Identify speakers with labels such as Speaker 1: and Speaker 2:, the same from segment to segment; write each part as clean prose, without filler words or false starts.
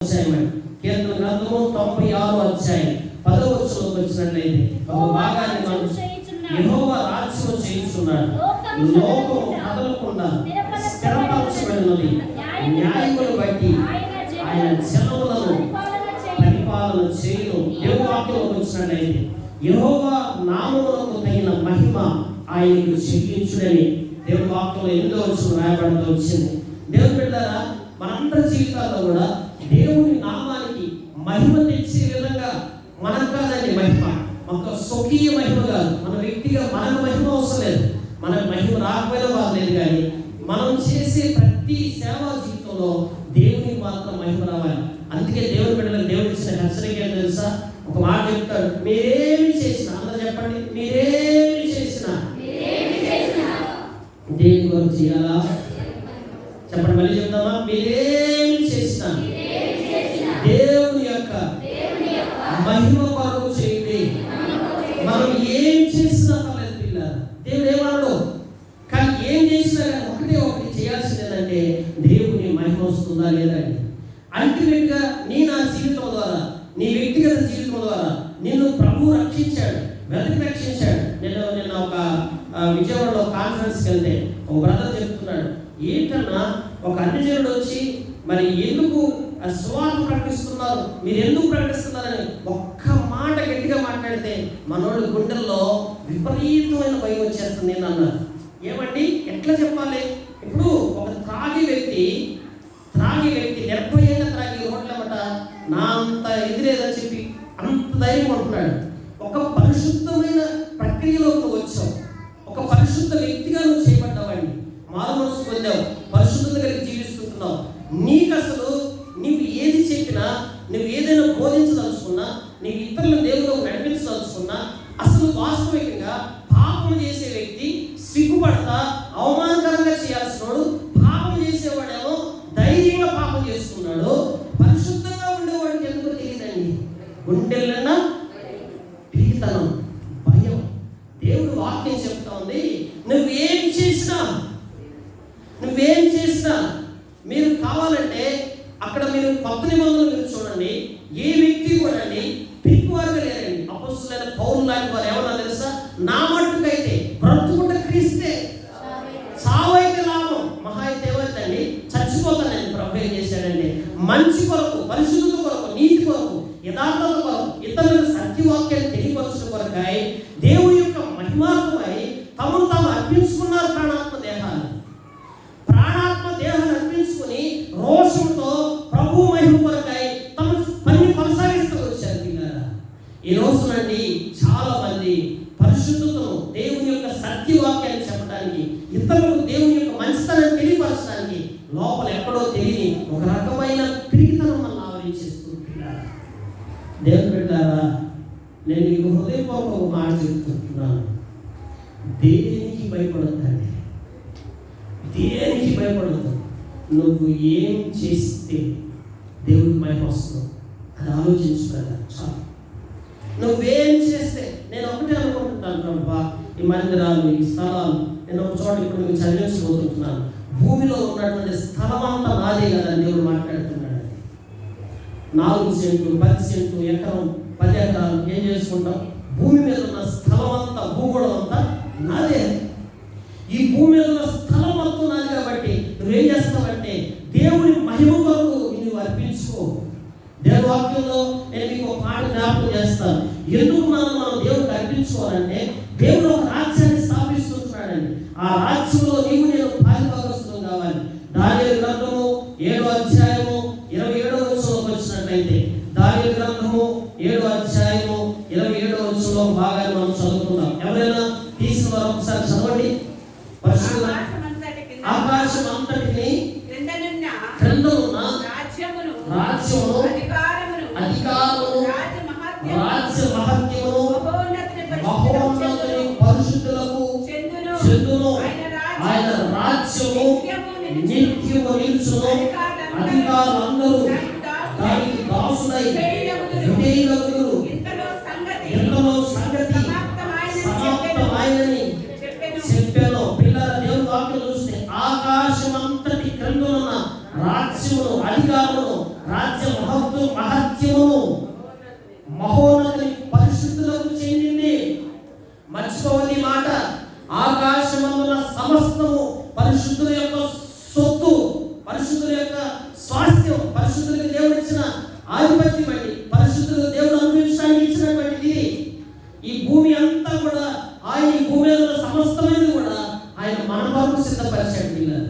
Speaker 1: కీర్తన గ్రంథము 96వ అధ్యాయం 10వ వచనంలోకి వచ్చినట్లయితే ఒక భాగాన్ని మనం యెహోవా రాజ్యము చేయుచున్నాడు, లోకము కదలకుండా స్థిరపరచబడినది, న్యాయమును బట్టి ఆయన జనములను పరిపాలన చేయును. దేవుని వాక్యంలోకి వచ్చినట్లయితే యెహోవా నామమునకు తగిన మహిమ ఆయనకు చెల్లించుడని దేవుని వాక్యంలో 8వ వచనం రాయబడుతూ వచ్చింది. దేవుని బిడ్డలారా, మనందరి జీవితాల్లో కూడా దేవుని నామానికి మహిమ తెచ్చే విధంగా మనకు కాదండి మహిమ, ఒక స్వకీయ మహిమ కాదు, మన వ్యక్తిగా మనకు మహిమ అవసరం లేదు, మనకు మహిమ రాకపోయినా బాగలేదు. కానీ మనం చేసే ప్రతి సేవా జీవితంలో దేవునికి మాత్రం మహిమ రావాలి. అందుకే దేవుని బిడ్డలకు దేవుడు ఇచ్చిన హెచ్చరిక ఏం తెలుసా? ఒక మాట చెప్తాడు, మీరేమి చేసినా, అందరూ చెప్పండి, మీరేమి చేసినా దేవుని కొరకు చేయాలా? చెప్పండి, మళ్ళీ చెప్తామా? మీరేమి చేసినా దేవుని యొక్క మహిమ కొరకు చేయండి. మనం ఏం చేసినా పర్లేదు పిల్లలు, దేవుడు ఏమన్నాడు? కానీ ఏం చేసినా కానీ ఒకటి చేయాల్సిందేనంటే దేవుని మహిమ వస్తుందా లేదండి. అల్టిమేట్గా నా జీవితం ద్వారా, నీ వ్యక్తిగత జీవితం ద్వారా నిన్ను ప్రభు రక్షించాడు, వెతకి రక్షించాడు. నిన్న ఒక విజయవాడలో కాన్ఫరెన్స్కి వెళ్తే ఒక బ్రదర్ చెప్తున్నాడు, ఏంటన్నా ఒక అన్యజనుడు వచ్చి మరి ఎందుకు సువార్త ప్రకటిస్తున్నారు, మీరు ఎందుకు ప్రకటిస్తున్నారని ఒక్క మాట గట్టిగా మాట్లాడితే మనోళ్ళు గుండెల్లో విపరీతమైన భయం వచ్చేస్తుంది అన్నారు. ఏమండి ఎట్లా చెప్పాలి? ఇప్పుడు ఒక త్రాగి వ్యక్తి నిర్భయంగా త్రాగి రోడ్లమాట నా అంత ఎదురేదని చెప్పి అంత ధైర్యం ఉంటున్నాడు. ఒక పరిశుద్ధమైన ప్రక్రియలో నువ్వు వచ్చావు, ఒక పరిశుద్ధ వ్యక్తిగా నువ్వు చేయబడ్డావండి, మారు మనసు పొందావు, పరిశుద్ధత కలిగి జీవిస్తున్నావు. నీకు అసలు నువ్వు ఏది చెప్పినా, నువ్వు ఏదైనా బోధించదలుచుకున్నా, నీవు ఇతరుల దేవుళ్ళకు నడిపించదలుచుకున్నా, అసలు వాస్తవికంగా పాపం చేసే వ్యక్తి సిగ్గుపడతా అవమానకరంగా చేయాల్సినాడు, పాపం చేసేవాడేమో ధైర్యంగా పాపం చేస్తున్నాడు. పరిశుద్ధంగా ఉండేవాడికి ఎందుకు తెలియదండి, గుండెలన్నా పీతనం, భయం. దేవుడు వాక్యం చెప్తా ఉంది, నువ్వేం చేసినా మీరు కావాలంటే అక్కడ మీరు కొత్త నిబంధనలు మీరు చూడండి, ఏ వ్యక్తి కూడా అండి పిరికివారుగా లేరండి. అపొస్తలులైన పౌలు లాంటి వారు ఏమన్నా తెలుసా? నా మట్టుకైతే బ్రతుకుట క్రీస్తే, చావైతే లాభం. మహా అయితే ఏమైందండి, చచ్చిపోతానండి. ప్రభు ఏం చేశాడండి? మంచి కొరకు, పరిశుద్ధత కొరకు, నీతి కొరకు, యథార్థత కొరకు, ఇతరులకు సత్యవాక్యాన్ని తెలియపరచడం కొరకై దేవుని యొక్క మహిమాత్మై తమను తాము అర్పించుకున్నారు. ప్రాణాత్మ దేహాన్ని అర్పించుకుని రోషంతో ప్రభు మహిమ కొరకై తమ పని కొనసాగిస్తూ వచ్చారు. ఈ రోజునండి చాలా మంది పరిశుద్ధతను, దేవుని యొక్క సత్యవాక్యాన్ని చెప్పడానికి, ఇతరులకు దేవుని యొక్క మంచితనాన్ని తెలియపరచడానికి లోపల ఎక్కడో తెలియని ఒక రకమైన పిరికితనం మనం ఆవరించేస్తుంటున్నారు. దేవుని బిడ్డలారా, నేను మీకు హృదయపూర్వక ఒక మాట చెప్తున్నాను, దేనికి భయపడొద్దండి, దేనికి భయపడదు. నువ్వు ఏం చేస్తే దేవుడికి మహిమ వస్తుందో అది ఆలోచించుకోవాలి. చాలు. నువ్వేం చేస్తే, నేను ఒకటే అనుకుంటున్నాను, ప్రభా ఈ మందిరాలు, ఈ స్థలాలు, నేను ఒక చోట ఇప్పుడు మీకు చదివించబోతున్నాను. భూమిలో ఉన్నటువంటి స్థలం అంతా నాదే కదా దేవుడు మాట్లాడుతున్నాడు. 4 సెంట్లు, 10 సెంట్లు, ఎకరం, 10 ఎకరాలు ఏం చేసుకుంటాం? భూమి మీద ఉన్న స్థలం అంతా, భూగోళం అంతా నాదే. ఈ భూమి మీద ఉన్న స్థలం మొత్తం నాది కాబట్టి నువ్వేం చేస్తావంటే దేవుని మహిమ కొరకు నువ్వు అర్పించుకో. దేవుని వాక్యంలో నేను మీకు ఒక మాట జ్ఞాపకం చేస్తాను. ఎందుకు మనం దేవుడికి అర్పించుకోవాలంటే దేవుడు ఒక రాజ్యాన్ని స్థాపిస్తున్నాడండి. ఆ రాజ్యంలో నీవు నేను భాగస్వామ్యం కావాలి. దానియేలు గ్రంథము 7వ అధ్యాయము 27వ వచనంలోకి వచ్చినట్లయితే, దానియేలు గ్రంథము 7వ అధ్యాయము 27వ వచనంలో భాగాన్ని మనం చదువుకుందాం. ఎవరైనా తీసిన వారు ఒకసారి చదవండి. ఆకాశం అంతటిని క్రింద ఉన్న రాజ్యమును, అధికారమును, రాజ్య మహత్యమును, మహోన్నతుని పరిశుద్ధులకు చెందును. ఆయన రాజ్యము నిత్యము నిలుచును. అధికారులందరూ దానికి దాసులై విధేయులగుదురు. ఇంతలో సంగతి సమాప్తమైనని చెప్పాను. పిల్లల దేవుని వాక్యం చూస్తే ఆకాశం అంతటి క్రింద ఉన్న రాజ్యమును, అధికారమును, రాజ్య మహత్యము మహోన్నతి పరిశుద్ధులకు చెందింది. మర్చిపోవద్దు ఈ మాట. ఆకాశమందున సమస్తము పరిశుద్ధుల యొక్క సొత్తు, పరిశుద్ధుల యొక్క స్వాస్థ్యం, పరిశుద్ధులకు దేవుడు ఇచ్చిన ఆధిపత్యం అండి. పరిశుద్ధులకు దేవుడు అనుభవించడానికి ఇచ్చినటువంటిది. ఈ భూమి అంతా కూడా ఆయన, ఈ భూమి మీద సమస్తమైనది కూడా ఆయన మన కొరకు సిద్ధపరిచాడు. పిల్లలు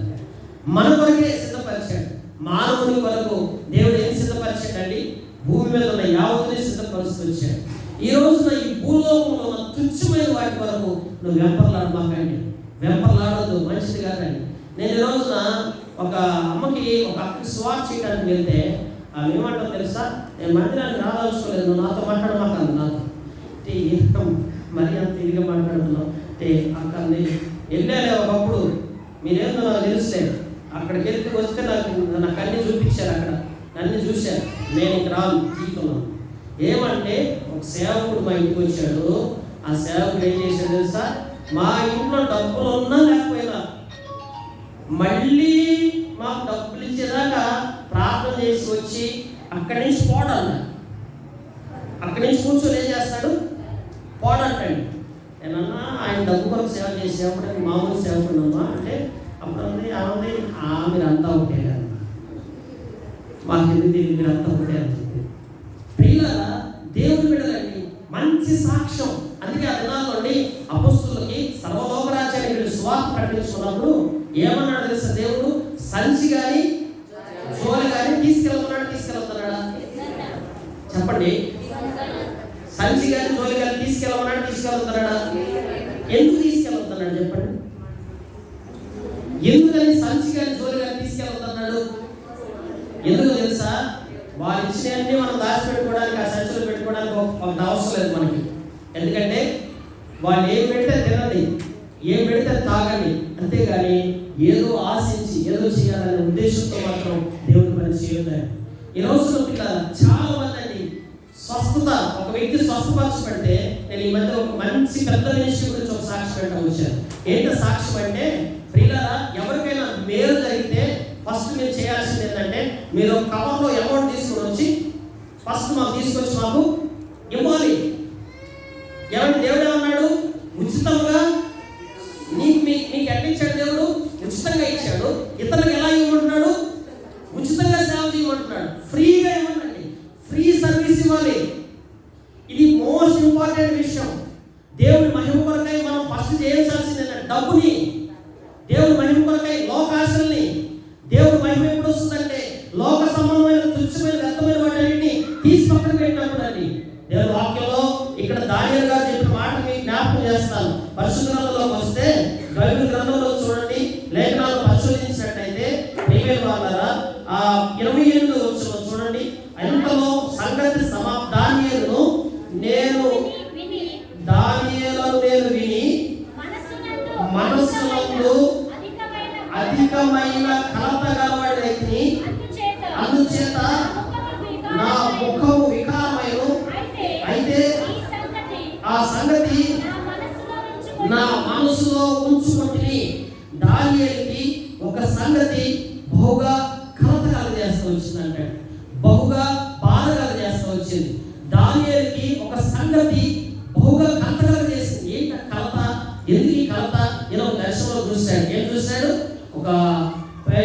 Speaker 1: మన కొరకే సిద్ధపరిచాడు. మానవుని కొరకు దేవుడు ఏం సిద్ధపరిచాడండి? భూమి మీద ఉన్న యావత్తుని సిద్ధపరుస్తూ వచ్చాడు. ఈ రోజున ఈ భూలోకంలో ఉన్న తుచ్చమైన వాటి వరకు నువ్వు వెంపర్లాడమాకండి, వెంపర్లాడొద్దు, మంచిది కాదండి. నేను ఈ రోజున ఒక అమ్మకి, ఒక అక్కకి స్వార్థ చేయడానికి వెళ్తే ఆమె ఏమంటారు తెలుసా? నేను మందిరాన్ని రాదలుచుకోలేదు, నువ్వు నాతో మాట్లాడమాకండి. నాతో మరి అంత ఇదిగా మాట్లాడుతున్నావు అక్క. వెళ్ళాలే ఒకప్పుడు, మీరేమో నాకు తెలుసులేదు. అక్కడికి వెళ్తే వస్తే నాకు అన్ని చూపించారు. అక్కడ అన్ని చూశారు. నేను ఇంక రాను జీవితున్నాను. ఏమంటే ఒక సేవకుడు మా ఇంటికి వచ్చాడు. ఆ సేవకుడు ఏం చేశాడు తెలుసా? మా ఇంట్లో డబ్బులు ఉన్నా లేకపోయినా మళ్ళీ మాకు డబ్బులు ఇచ్చేదాకా ప్రార్థన చేసి వచ్చి అక్కడి నుంచి పోవడం. అక్కడి నుంచి కూర్చొని ఏం చేస్తాడు? పోడంటండి. ఏమన్నా ఆయన డబ్బు కొరకు సేవ చేసేప్పుడు మామూలు సేవకుడుమ్మా అంటే అప్పుడు ఆమె మీరంతా ఒకటే కదా, మాకు ఎందుకు మీరంతా ఒకటే అని చెప్పి. పిల్లల దేవుడి బిడ్డలండి, మంచి సాక్ష్యం. అందుకే ఆ దినాల్లోండి అపొస్తలులకి సర్వలోకరాజ్యాన్ని వీళ్ళు సువార్త ప్రకటించుకున్నప్పుడు ఏమన్నాడు తెలుసా? దేవుడు సంచి కానీ జోలి కానీ తీసుకెళ్తున్నాడా? చెప్పండి. సంచి కానీ జోలి కానీ తీసుకెళ్తున్నాడా? ఎందుకు తీసుకెళ్తున్నాడు చెప్పండి? ఎందుకని సంచి కానీ జోలి కానీ తీసుకెళ్తున్నాడు? ఎందుకు తెలుసా? వాళ్ళు ఇచ్చినవన్నీ మనం దాచిపెట్టుకోవడానికి, ఆ సంచులు పెట్టుకోవడానికి ఒక అవసరం లేదు మనకి. ఎందుకంటే వాళ్ళు ఏం పెడితే తినండి, ఏం పెడితే తాగండి, అంతేగాని ఏదో ఆశించి ఏదో చేయాలనే ఉద్దేశంతో మాత్రం దేవుడి పని చేయలేదు. ఈ రోజున పిల్లలు చాలా మంది అండి స్వస్థత, ఒక వ్యక్తి స్వస్థపరచబడితే, నేను ఈ మధ్య ఒక మంచి పెద్ద విషయం గురించి ఒక సాక్ష్యం పెట్టడం వచ్చాను. ఏంటో సాక్ష్యం అంటే, పిల్లల ఎవరికైనా మేలు జరిగితే ఫస్ట్ మీరు చేయాల్సింది ఏంటంటే, మీరు కవర్లో అమౌంట్ తీసుకొని వచ్చి ఫస్ట్ మాకు తీసుకొచ్చి మాకు ఇవ్వాలి. ఏమంటే దేవుడు ఏమన్నాడు? ఉచితంగా మీకు ఎట్లా ఇచ్చాడు? దేవుడు ఉచితంగా ఇచ్చాడు. ఇతరులకు ఎలా ఇవ్వమంటున్నాడు? ఉచితంగా సేవ చేయమంటున్నాడు. ఫ్రీగా ఇవ్వండి, ఫ్రీ సర్వీస్ ఇవ్వాలి. ఇది మోస్ట్ ఇంపార్టెంట్ విషయం. దేవుడి మహిమ కొరకై మనం ఫస్ట్ చేయాల్సింది ఏంటంటే డబ్బుని, దేవుడి మహిమ కొరకై లోకాశల్ని. దేవుడి మహిమ ఎప్పుడు వస్తుందంటే లోక సంబంధమైన తుచ్చమైన వ్యర్థమైన వాటిని తీసి పక్కన పెట్టినప్పుడు అండి. దేవుడి వాక్యంలో ఇక్కడ దానియేలు గారు చెప్పిన మాట మీకు జ్ఞాపకం చేస్తాను. పరిశుద్ధ గ్రంథంలోకి వస్తే బైబిల్ గ్రంథంలో చూడండి, లేఖనాలు పరిశోధించినట్టయితే ప్రియమైన వాళ్ళారా, 28వ వచనం చూడండి. అంతలో సంగతి దానియేలును నేను విని మనస్సునందు అధికమైన కలత గలవాడైతిని, అందుచేత నా ముఖము వికారమైన. అయితే ఆ సంగతి నా మనసులో ఉంచుకుంటుని. దానియేలుకి ఒక సంగతి బహుగా కలత కలగజేస్తూ వచ్చిందంటే, బహుగా బాధ కలగజేస్తూ వచ్చింది. దానియేలుకి ఒక సంగతి బహుగా కలత కలగజేసింది. ఏంట కలత? ఎందుకు ఈ కలత? నేను ఒక దర్శనంలో చూశాడు. ఏం చూశాడు? ఒక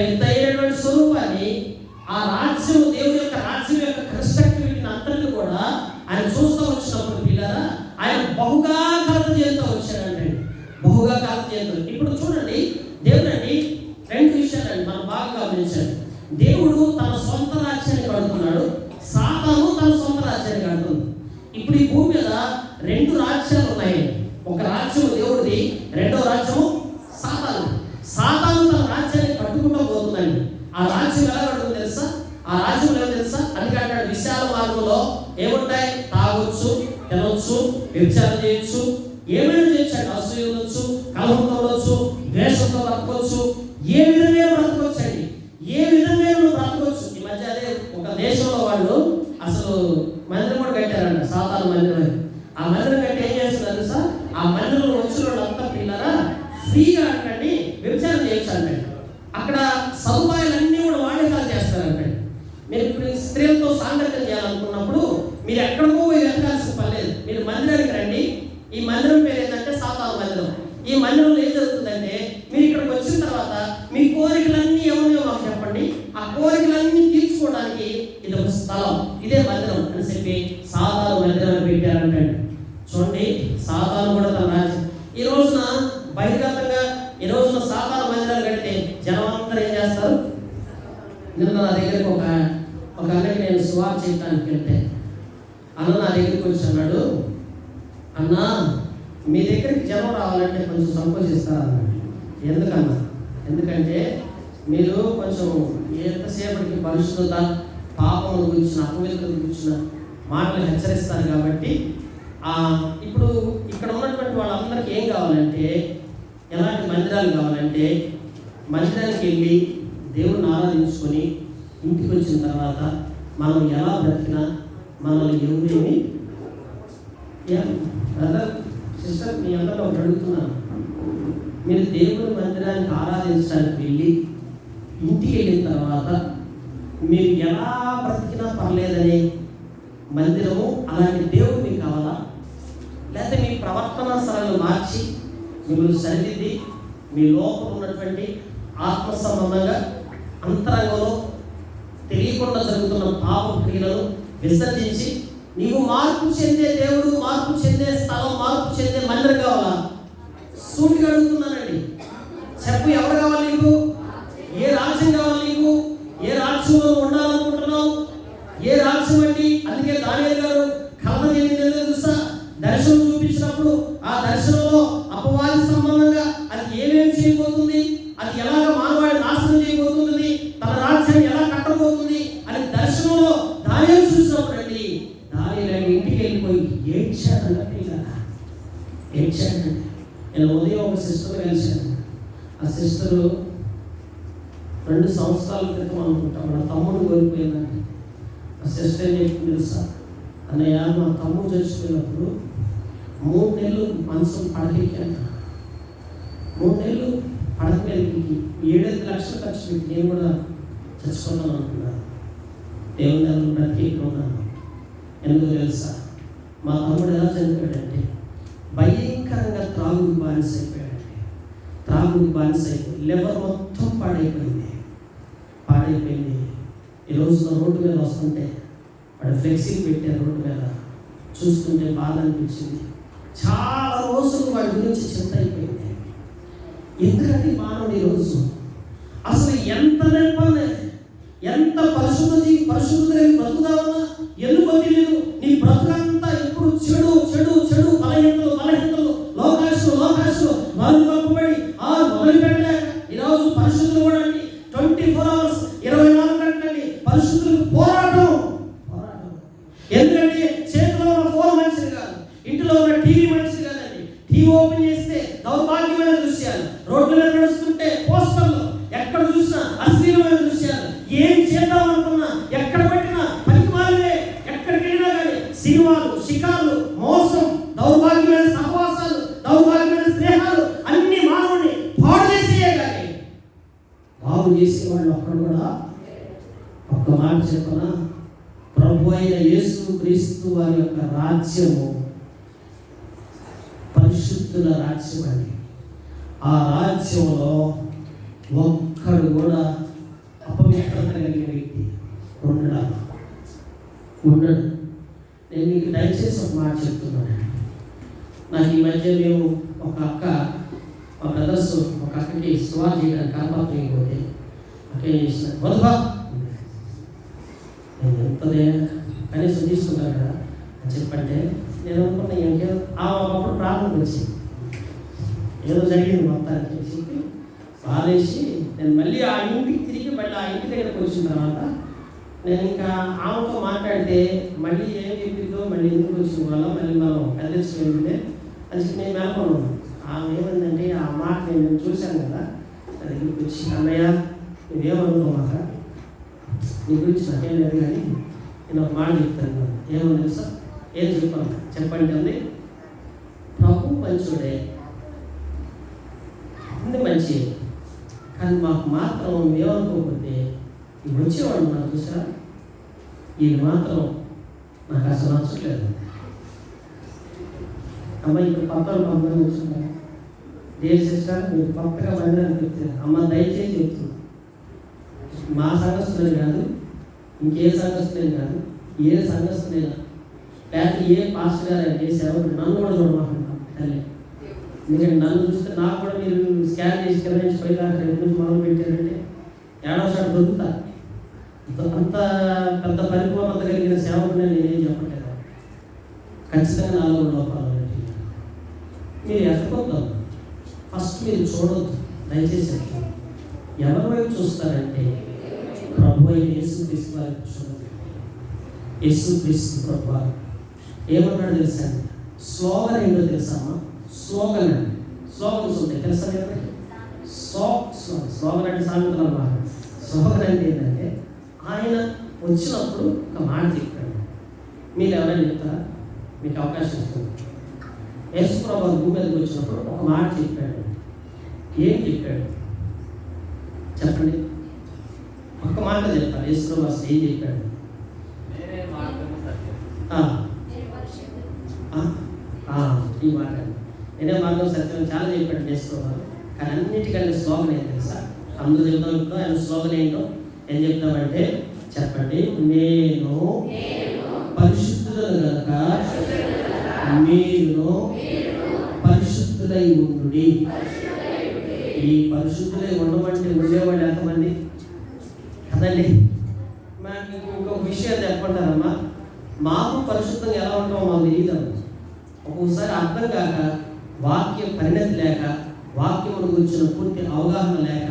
Speaker 1: ఇంతైనటువంటి స్వరూపాన్ని, ఆ రాజ్యం, దేవుడి యొక్క రాజ్యం యొక్క కన్స్ట్రక్టివిటీని అంతటిని కూడా ఆయన చూస్తూ వచ్చినప్పుడు పిల్లరా, ఆయన బహుగా కలత చేస్తూ వచ్చాడంటే, బహుగా కలత చేస్తూ. ఇప్పుడు చూడండి, దేవుడండి రెండు విషయాలండి మనం బాగా గమనించండి. దేవుడు తన సొంత రాజ్యాన్ని కడుతున్నాడు, సాతాను తన సొంత రాజ్యాన్ని కడుతుంది. ఇప్పుడు ఈ భూమి మీద రెండు రాజ్యాలు ఉన్నాయి. ఒక రాజ్యం దేవుడిది, రెండో రాజ్యము సాతాను. సాతాను తన రాజ్యాన్ని కట్టుకుంటూ పోతుందండి. ఆ రాజ్యం ఎలా కడుతుంది తెలుసా? ఆ రాజ్యం ఏమో తెలుసా? అందుకంటే విశాల మార్గంలో ఏముంటాయి? తాగొచ్చు, తినొచ్చు, వ్యభిచారం చేయొచ్చు, ఏమైనా చేయొచ్చు. అసూయ ఉండొచ్చు, కలహంతో ఉండొచ్చు, ద్వేషంతో బ్రతకొచ్చు, ఏ విధంగా బ్రతకొచ్చు అండి, ఏ విధంగా బ్రతకొచ్చు. ఈ మధ్య అదే ఒక దేశంలో వాళ్ళు అసలు మందిరం కూడా కట్టారంట, సాతాను మందిరం. ఆ మందిరం కట్టి ఏం చేస్తున్నారు తెలుసా? ఆ మందిరంలో వచ్చిన వాళ్ళంతా పిల్లరా ఫ్రీగా అంటండి వ్యభిచారం చేయొచ్చు అంటండి. అక్కడ సదుపాయాలన్నీ కూడా వాడకాలు చేస్తారంటండి. మీరు ఇప్పుడు స్త్రీలతో సాంగత్యం మీరు ఎక్కడికో పోయి వెతకాల్సిన పని లేదు. మీరు మందిరానికి రండి. ఈ మందిరం పేరు ఏంటంటే సాతాను మందిరం. ఈ మందిరంలో ఏం జరుగుతుందంటే, మీరు ఇక్కడికి వచ్చిన తర్వాత మీ కోరికలన్నీ ఏమన్నాయో మాకు చెప్పండి, ఆ కోరికలన్నీ తీర్చుకోవడానికి ఇది ఒక స్థలం, ఇదే మందిరం అని చెప్పి సాతాను మందిరం పెట్టారంటే చూడండి. సాతాను కూడా తన రాజ్యం ఈ రోజున బహిర్గతంగా ఈ రోజున సాతాను మందిరాలు కడితే జనం అందరూ ఏం చేస్తారు? నిన్న నా దగ్గరికి ఒక అన్నకి నేను సువార్త చేయడానికి వెళ్తే అన్న నా దగ్గరికి వచ్చి అన్నాడు, అన్నా మీ దగ్గరికి జనం రావాలంటే కొంచెం సంకోచిస్తారన్నాడు. ఎందుకన్నా? ఎందుకంటే మీరు కొంచెం ఎంతసేపటికి పరిశుద్ధత, పాపం గురించిన, అపవిత్రత గురించిన మాటలు హెచ్చరిస్తారు కాబట్టి ఇప్పుడు ఇక్కడ ఉన్నటువంటి వాళ్ళందరికీ ఏం కావాలంటే, ఎలాంటి మందిరాలు కావాలంటే, మందిరానికి వెళ్ళి దేవుడిని ఆరాధించుకొని ఇంటికి వచ్చిన తర్వాత మనం ఎలా బ్రతికినా మనల్ని ఎవరేమి బ్రదర్ సిస్టర్ మీ అందరూ ఒకటి అడుగుతున్నాను. మీరు దేవుని మందిరానికి ఆరాధించడానికి వెళ్ళి ఇంటికి వెళ్ళిన తర్వాత మీరు ఎలా బ్రతికినా పర్లేదనే మందిరము అలాంటి దేవుడు మీకు కావాలా? లేకపోతే మీ ప్రవర్తన సరళను మార్చి మిమ్మల్ని సరిదిద్ది మీ లోపల ఉన్నటువంటి ఆత్మ సంబంధంగా అంతరంగంలో తెలియకుండా జరుగుతున్న పాప క్రియలను విసర్జించి నీవు మార్పు చెందే దేవుడు, మార్పు చెందే స్థలం, మార్పు చెందే మందిరం కావాలా? సూటిగా అడుగుతున్నానండి. చెప్పు, ఎవరు కావాలి నీకు? ఏ రాజ్యం కావాలి నీకు? ఏ రాజ్యంలో ఉండాలనుకుంటున్నావు? ఏ రాజ్యం అండి? అందుకే దానియేలు గారు కలత చెందింది తెలుసా? దర్శనం చూపించినప్పుడు ఆ దర్శనంలో అపవాది సంబంధంగా అది ఏమేమి చేయబోతుంది, అది ఎలాగ మానవాడి నాశనం చేయబోతుంది, తన రాజ్యాన్ని ఎలా కట్టబోతుంది అని దర్శనంలో దానియేలు చూసినప్పుడు అండి, దానియేలు ఇంటికి వెళ్ళిపోయి ఏడ్చాడండి. నేను ఉదయం ఒక సిస్టర్ కలిశాను. ఆ సిస్టరు 2 సంవత్సరాల క్రితం అనుకుంటాం నా తమ్ముడు కోల్పోయిందండి. ఆ సిస్టర్ ఏం చెప్పింది తెలుసా? అన్నయ్య, మా తమ్ముడు చచ్చిపోయినప్పుడు 3 నెలలు మనసు పడకెక్కాను. 3 నెలలు పడకెక్కి 7-8 లక్షలు ఖర్చు పెట్టి నేను కూడా చచ్చిపోతాను అనుకున్నాను. దేవుని దగ్గర బ్రతికేట్టున్నాను. ఎందుకు తెలుసా? మా తమ్ముడు ఎలా చనిపోయాడంటే భయంకరంగా త్రాగుడు బానిస అయిపోయాడండి. త్రాగుడు బానిస అయిపోయి లివర్ మొత్తం పాడైపోయింది. ఈరోజు రోడ్డు మీద వస్తుంటే వాడు ఫ్లెక్సీ పెట్టారు రోడ్డు మీద, చూస్తుంటే బాధ అనిపించింది. చాలా రోజులు వాడి గురించి చింత అయిపోయింది. ఎందుకంటే మానవుడు ఈరోజు అసలు ఎంత నిర్బంధం, ఎంత పరిశుద్ధత బ్రతుకుదామన్నా ఎందుకు తెలియదు. నీ బ్రతుకంతా ఎప్పుడు చెడు చెడు చెడు, బలహీనతలు, లోకాశలు మరుగుపడి మొదలు పెట్టలేక ఈరోజు పరిశుద్ధులు కూడా 24 hours 24 గంటలండి పరిశుద్ధులకు పోరాటం. ఎందుకంటే చేతిలో ఉన్న ఫోన్ మంచిది కాదు, ఇంటిలో ఉన్న టీవీ మంచిది కాదండి. టీవీ ఓపెన్ చేస్తే దౌర్భాగ్యమైన దృశ్యాలు, రోడ్ల మీద నడుస్తుంటే పోస్టర్లు, ఎక్కడ చూసినా అశ్లీలమైన దృశ్యాలు. ఏం చేద్దామనుకున్నా ఎక్కడ పెట్టినా పనికిమాలినే. ఎక్కడికి వెళ్ళినా కానీ సినిమాలు, షికార్లు, మోసం, దౌర్భాగ్యమైన సహవాసాలు, దౌర్భాగ్యమైన స్నేహాలు అన్ని మానవుని పాడు చేసేయే కానీ బాగు చేసేవాళ్ళు ఒక్కడు కూడా. ఒక్క మాట చెప్పనా? ప్రభు అయిన యేసు క్రీస్తు వారి యొక్క రాజ్యము పరిశుద్ధుల రాజ్యం అండి. ఆ రాజ్యంలో ఒక్కడు కూడా అపవిత్రత కలిగిన వ్యక్తి ఉండడు. నేను మీకు దయచేసి ఒక మాట చెప్తున్నాను. నాకు ఈ మధ్య మేము ఒక బ్రదర్స్ ఒక అక్కకి సువార్త చేయడానికి కాపాడలేకపోతే అక్కడ ఏం చేసిన వదవా నేను ఎంతదే కనీసం తీసుకుంటాను కదా అని చెప్పంటే నేను అనుకున్నా ఇంకేదో అప్పుడు ప్రాబ్లం వచ్చింది, ఏదో జరిగింది మొత్తానికి చెప్పి బాధేసి నేను మళ్ళీ ఆ ఇంటికి తిరిగి మళ్ళీ ఆ ఇంటి దగ్గరకు వచ్చిన తర్వాత నేను ఇంకా ఆమెతో మాట్లాడితే మళ్ళీ ఏం చెప్పిందో, మళ్ళీ ఎందుకు వచ్చిన వల్ల మళ్ళీ మనం కదిలించుకుంటే అని చెప్పి నేను అనుకున్నాను. ఆమె ఏమైందంటే ఆ మాట నేను చూశాను కదా, అది దగ్గరికి వచ్చి అన్నయ్య నువ్వేమనుకోమాక, నీ గురించి నాకేం లేదు కానీ నేను ఒక మాట చెప్తాను. ఏమని తెలుసా? ఏం చెప్పాను చెప్పండి అంది. ప్రభు మంచుడే, అన్ని మంచి, కానీ మాకు మాత్రం ఏమనుకోకపోతే ఇప్పుడు వచ్చేవాడు నాకు చూసా, వీళ్ళు మాత్రం నాకు అసలు నచ్చట్లేదు. అమ్మ ఇప్పుడు కొత్తలు పంపడం వచ్చిందా దేని సిస్టర్ మీరు కొత్తగా మందిరానికి చెప్తారు. అమ్మ దయచేసి చెప్తున్నా, మా సంఘస్థులని కాదు, ఇంకే సంఘస్థులని కాదు, ఏ సంఘస్థులైనా లేకపోతే ఏ పాస్టర్ గారు ఆయన చేశారో నన్ను కూడా చూడమాకంటాం తల్లి. ఎందుకంటే నన్ను చూస్తే నాకు కూడా మీరు స్కాన్ చేసి కింద నుంచి పైదాకా నుంచి మొదలు పెట్టారంటే ఏడవసారి దొరుకుతా. అంత పెద్ద పరిపూర్ణత కలిగిన సేవకుని నేనేం చెప్పట్లేదు. ఖచ్చితంగా నాలో లోపాలు మీరు ఎక్కకొద్దాం. ఫస్ట్ మీరు చూడొద్దు దయచేసి. ఎవరి వైపు చూస్తారంటే ప్రభు అయిన యేసుక్రీస్తు వారికి చూడండి. యేసుక్రీస్తు ప్రభు ఏమన్నాడు తెలుసా? స్లోగన్ ఏంటో తెలుసామా? స్లోగన్ అండి, స్లోగన్స్ ఉంటాయి తెలుసా? స్లోగన్ అంటే సామెతలు అన్నమాట. స్లోగన్ అంటే ఏంటంటే ఆయన వచ్చినప్పుడు ఒక మాట చెప్పాడు. మీరు ఎవరైనా చెప్తారా? మీకు అవకాశం ఇస్తుంది. యేసు ప్రభు భూమి మీదకి వచ్చినప్పుడు ఒక మాట చెప్పాడు. ఏం చెప్పాడు చెప్పండి? ఒక్క మాట చెప్తాడు. యేసు ప్రభు అసలు ఏం చెప్పాడు? ఈ మాట నేనే మార్గం సత్యం చాలా చెప్పాడు యేసు ప్రభు. కానీ అన్నిటికంటే స్లోగన్ ఏంటి తెలుసా? అందరూ చెప్తాం. ఇప్పుడు ఆయన స్లోగన్ ఏంటో ఏం చెప్తామంటే చెప్పండి. నేను పరిశుద్ధులను కనుక మీరు పరిశుద్ధులై ఉండుడి. ఈ పరిశుద్ధులై ఉండమంటే ఉండేవాళ్ళు ఎంతమంది కదండి? మాకు ఇంకొక విషయం చెప్పంటారమ్మా, మాకు పరిశుద్ధంగా ఎలా ఉంటామో మాకు తెలియదు. ఒక్కొక్కసారి అర్థం కాక, వాక్యం పరిణతి లేక, వాక్యమును గురించిన పూర్తి అవగాహన లేక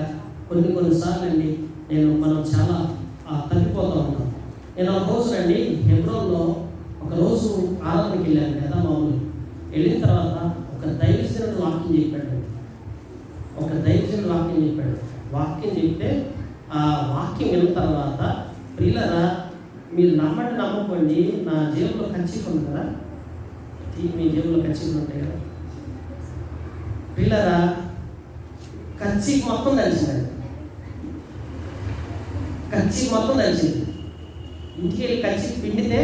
Speaker 1: కొన్నిసార్లు అండి మనం చాలా తగ్గిపోతూ ఉంటాం. నేను ఒక రోజు అండి హెబ్రోన్లో ఒకరోజు ఆరాధనకి వెళ్ళాను కదా. మామూలు వెళ్ళిన తర్వాత ఒక దైవజనుడు వాక్యం చెప్పాడు. వాక్యం చెప్తే ఆ వాక్యం విన్న తర్వాత, ప్రియులారా మీరు నమ్మండి నమ్మకండి, నా జేబులో కచ్చిఫ్ ఉంది కదా, మీ జేబులో కచ్చిఫ్లు ఉంటాయి కదా, ప్రియులారా కచ్చిఫ్ మొత్తం తెలిసిందండి. కచ్చిఫ్ మొత్తం తెలిసింది. ఇంటికి వెళ్ళి కచ్చిఫ్ పిండితే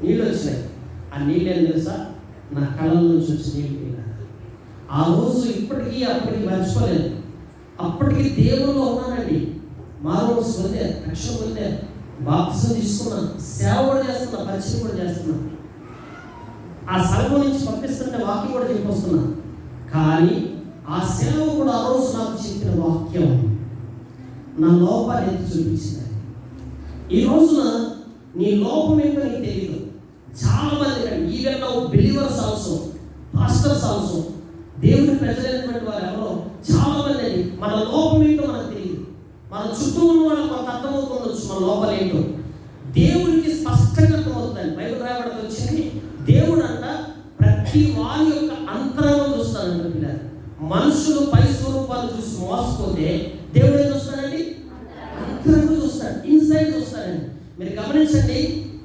Speaker 1: నీళ్ళు వచ్చినాయి. ఆ నీళ్ళు ఏం తెలుసా? నా కళ్ళ నుంచి వచ్చి నీళ్ళు పోయినా. ఆ రోజు ఇప్పటికీ అప్పటికి మర్చిపోలేదు. అప్పటికి దేవుల్లో ఉన్నానండి. మారోస్ పొందాను, రక్షణ పొందాను, బాప్తిసం తీసుకున్నాను, సేవ కూడా చేస్తున్నా, పరిచయం కూడా చేస్తున్నా, ఆ సంఘం నుంచి పంపిస్తుంటే వాక్యం కూడా చెప్పొస్తున్నా. కానీ ఆ సేవ కూడా ఆ రోజు నాకు చెప్పిన వాక్యం నా లోపాన్ని ఎత్తి చూపించింది. ఈ రోజున నీ లోపం ఏంటో నీకు తెలియదు. చాలా మంది కండి, even now believers also, pastors also, దేవుని ప్రజలైనటువంటి వారు ఎవరో చాలా మంది అండి మన లోపం ఏంటో మనకు తెలియదు. మన చుట్టూ ఉన్న వాళ్ళకి కొంత అర్థమవుతుండొచ్చు మన లోపల ఏంటో. దేవుడికి స్పష్టంగా అర్థమవుతుందండి. బైబిల్ రాయబడితే వచ్చింది, దేవుడు అంట ప్రతి వారి యొక్క అంతరంగం చూస్తాడంట. పిల్లలు మనుషులు పై స్వరూపాలు చూసి మోసపోతే దేవుడు ఏం చూస్తాడండి? అంతరంగం చూస్తాడు, ఇన్సైడ్ చూస్తాడండి. మీరు గమనించండి,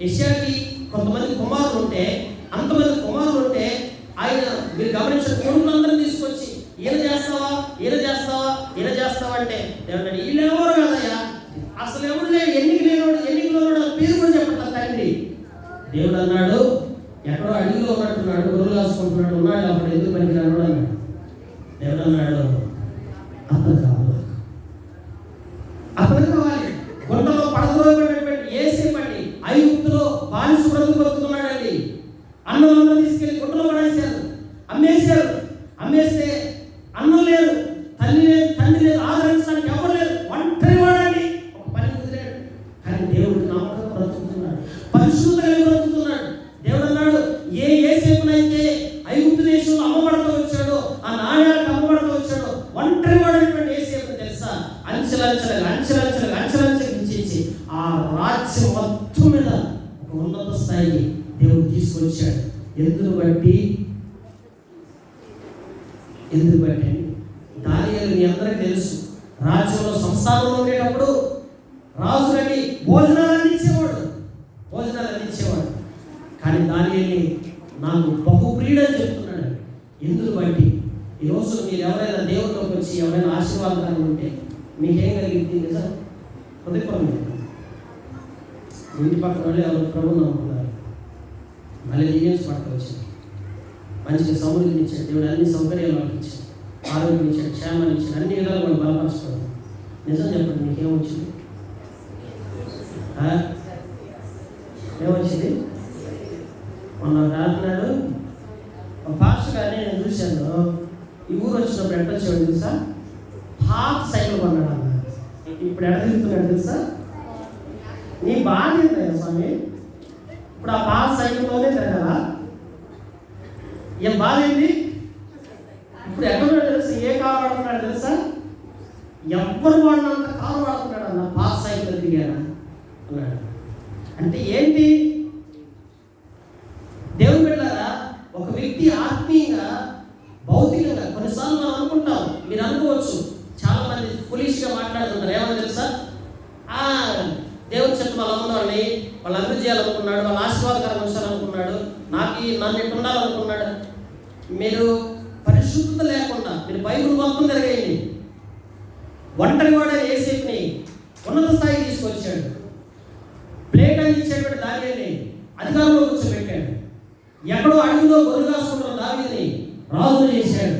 Speaker 1: యెషయాకి కొంతమంది కుమారులు ఉంటే, అంతమంది కుమారులు ఉంటే ఆయన మీరు గమనించండి, కొడుకులందరినీ తీసుకొచ్చి ఈయన చేస్తావా అంటే ఏమంటే వీళ్ళు ఎవరు కాదయ్యా, అసలు ఎవరు లేదు, ఎన్నికలో పేరు కూడా చెప్పండి తండ్రి. దేవుడు అన్నాడు, ఎక్కడో అడిగిలో ఉన్నట్టున్నాడు, గొర్రెలు కాసుకుంటున్నాడు ఉన్నాడు, అప్పుడు ఎందుకు పనికిరాడు అన్నాడు. దేవుడు అన్నాడు, అతను కావాలి. గుంటలో పడద్రోయబడినటువంటి యేసేపండి ఐగుప్తులో బానిస బ్రతుకు బతుకుతున్నాడండి. అన్నందరూ తీసుకెళ్లి గుంటలో పడేశారు, అమ్మేస్తే అన్నం లేదు, తండ్రి లేదు, ఆదరించడానికి ఎవరు లేదు, ఒంటరి వాడండి. ఒక పని కుదిరాడు, కానీ దేవుడు నమ్మకం బ్రతుకుతున్నాడు, పరిశుద్ధంగా బ్రతుకుతున్నాడు. దేవుడు అన్నాడు, ఏ యేసేపునైతే ఐగుప్తు దేశంలో అమ్మబడతా వచ్చాడో, ఆ నాణ్యాలకు అమ్మబడతా వచ్చాడో, ఒంటరి వాడైనటువంటి యేసేపుని తెలుసా, అంచెలంచెలుగా ఇచ్చేసి ఆ రాజ్యం మొత్తం మీద ఒక ఉన్నత స్థాయికి దేవుడు తీసుకొచ్చాడు. ఎందుకు బట్టి దానియేలు మీ అందరికీ తెలుసు, రాజ్యంలో సంస్థానంలో ఉండేటప్పుడు రాజులని భోజనాలు అందించేవాడు. కానీ దానియేలుని నాకు బహుప్రియుడని చెప్తున్నాడు. ఎందుకు బట్టి ఈరోజు మీరు ఎవరైనా దేవుడిలోకి వచ్చి ఎవరైనా ఆశీర్వాదాలు ఉంటే మీకేం కలిగింది? నిజం హృదయపూర్వకంగా ఇంటి పక్కన వాళ్ళు ఎవరు ప్రభు నమ్ముతున్నారు, మళ్ళీ దీవించబడతా వచ్చింది. మంచిగా సమృద్ధిని ఇచ్చాడు దేవుడు, అన్ని సౌకర్యాలు వాళ్ళకి ఇచ్చాడు, ఆరోగ్యం ఇచ్చాడు, క్షేమాన్ని ఇచ్చాడు, అన్ని విధాలు వాళ్ళు బలపరుచుకోవాలి. నిజం చెప్పండి, మీకేమొచ్చింది? ఏమొచ్చింది? మొన్న రాత్రినాడు పాస్టర్ గారిని నేను చూశాను. ఈ ఊరు వచ్చినప్పుడు ఎట్లా వచ్చాడు తెలుసా? పాత సైకిల్ కొన్నాడు అన్న. ఇప్పుడు ఎడ తిరుగుతున్నాడు తెలుసా? నీ బాధ ఏంటయ్యా స్వామి? ఇప్పుడు ఆ పాత సైకిల్లోనే తిరగాలా? ఏం బాధ ఏంటి? ఇప్పుడు ఎక్కడున్నాడు తెలుసా? ఏ కారు వాడుతున్నాడు తెలుసా? ఎవ్వరు వాడినంత కారు వాడుతున్నాడు అన్న. పాత సైకిల్ తిరిగాడా అన్నాడు. అంటే ఏంటి? దేవుని బిడ్డలారా, ఒక వ్యక్తి ఆత్మీయంగా భౌతికంగా కొన్నిసార్లు మనం అనుకుంటాం, మీరు అనుకోవచ్చు, చాలా మంది ఫులిష్గా మాట్లాడుతుంటారు. ఏమని తెలుసా? దేవుని చెప్తే వాళ్ళు ఉన్నారని, వాళ్ళు అభివృద్ధి చేయాలనుకున్నాడు, వాళ్ళ ఆశీర్వాదకరం ఉంచాలనుకున్నాడు, నన్ను ఎట్టు ఉండాలనుకున్నాడు. మీరు పరిశుద్ధత లేకుండా మీరు బైబిల్ మొత్తం తిరగేయండి. ఒంటరి వాడ యేసేపుని ఉన్నత స్థాయికి తీసుకొచ్చాడు. ప్లేట్ అని ఇచ్చేటువంటి దానిని అధికారంలో కూర్చోబెట్టాడు. ఎక్కడో అడుగులో గొర్రెలు కాసుకుంటున్న దావీదుని రాజును చేశాడు.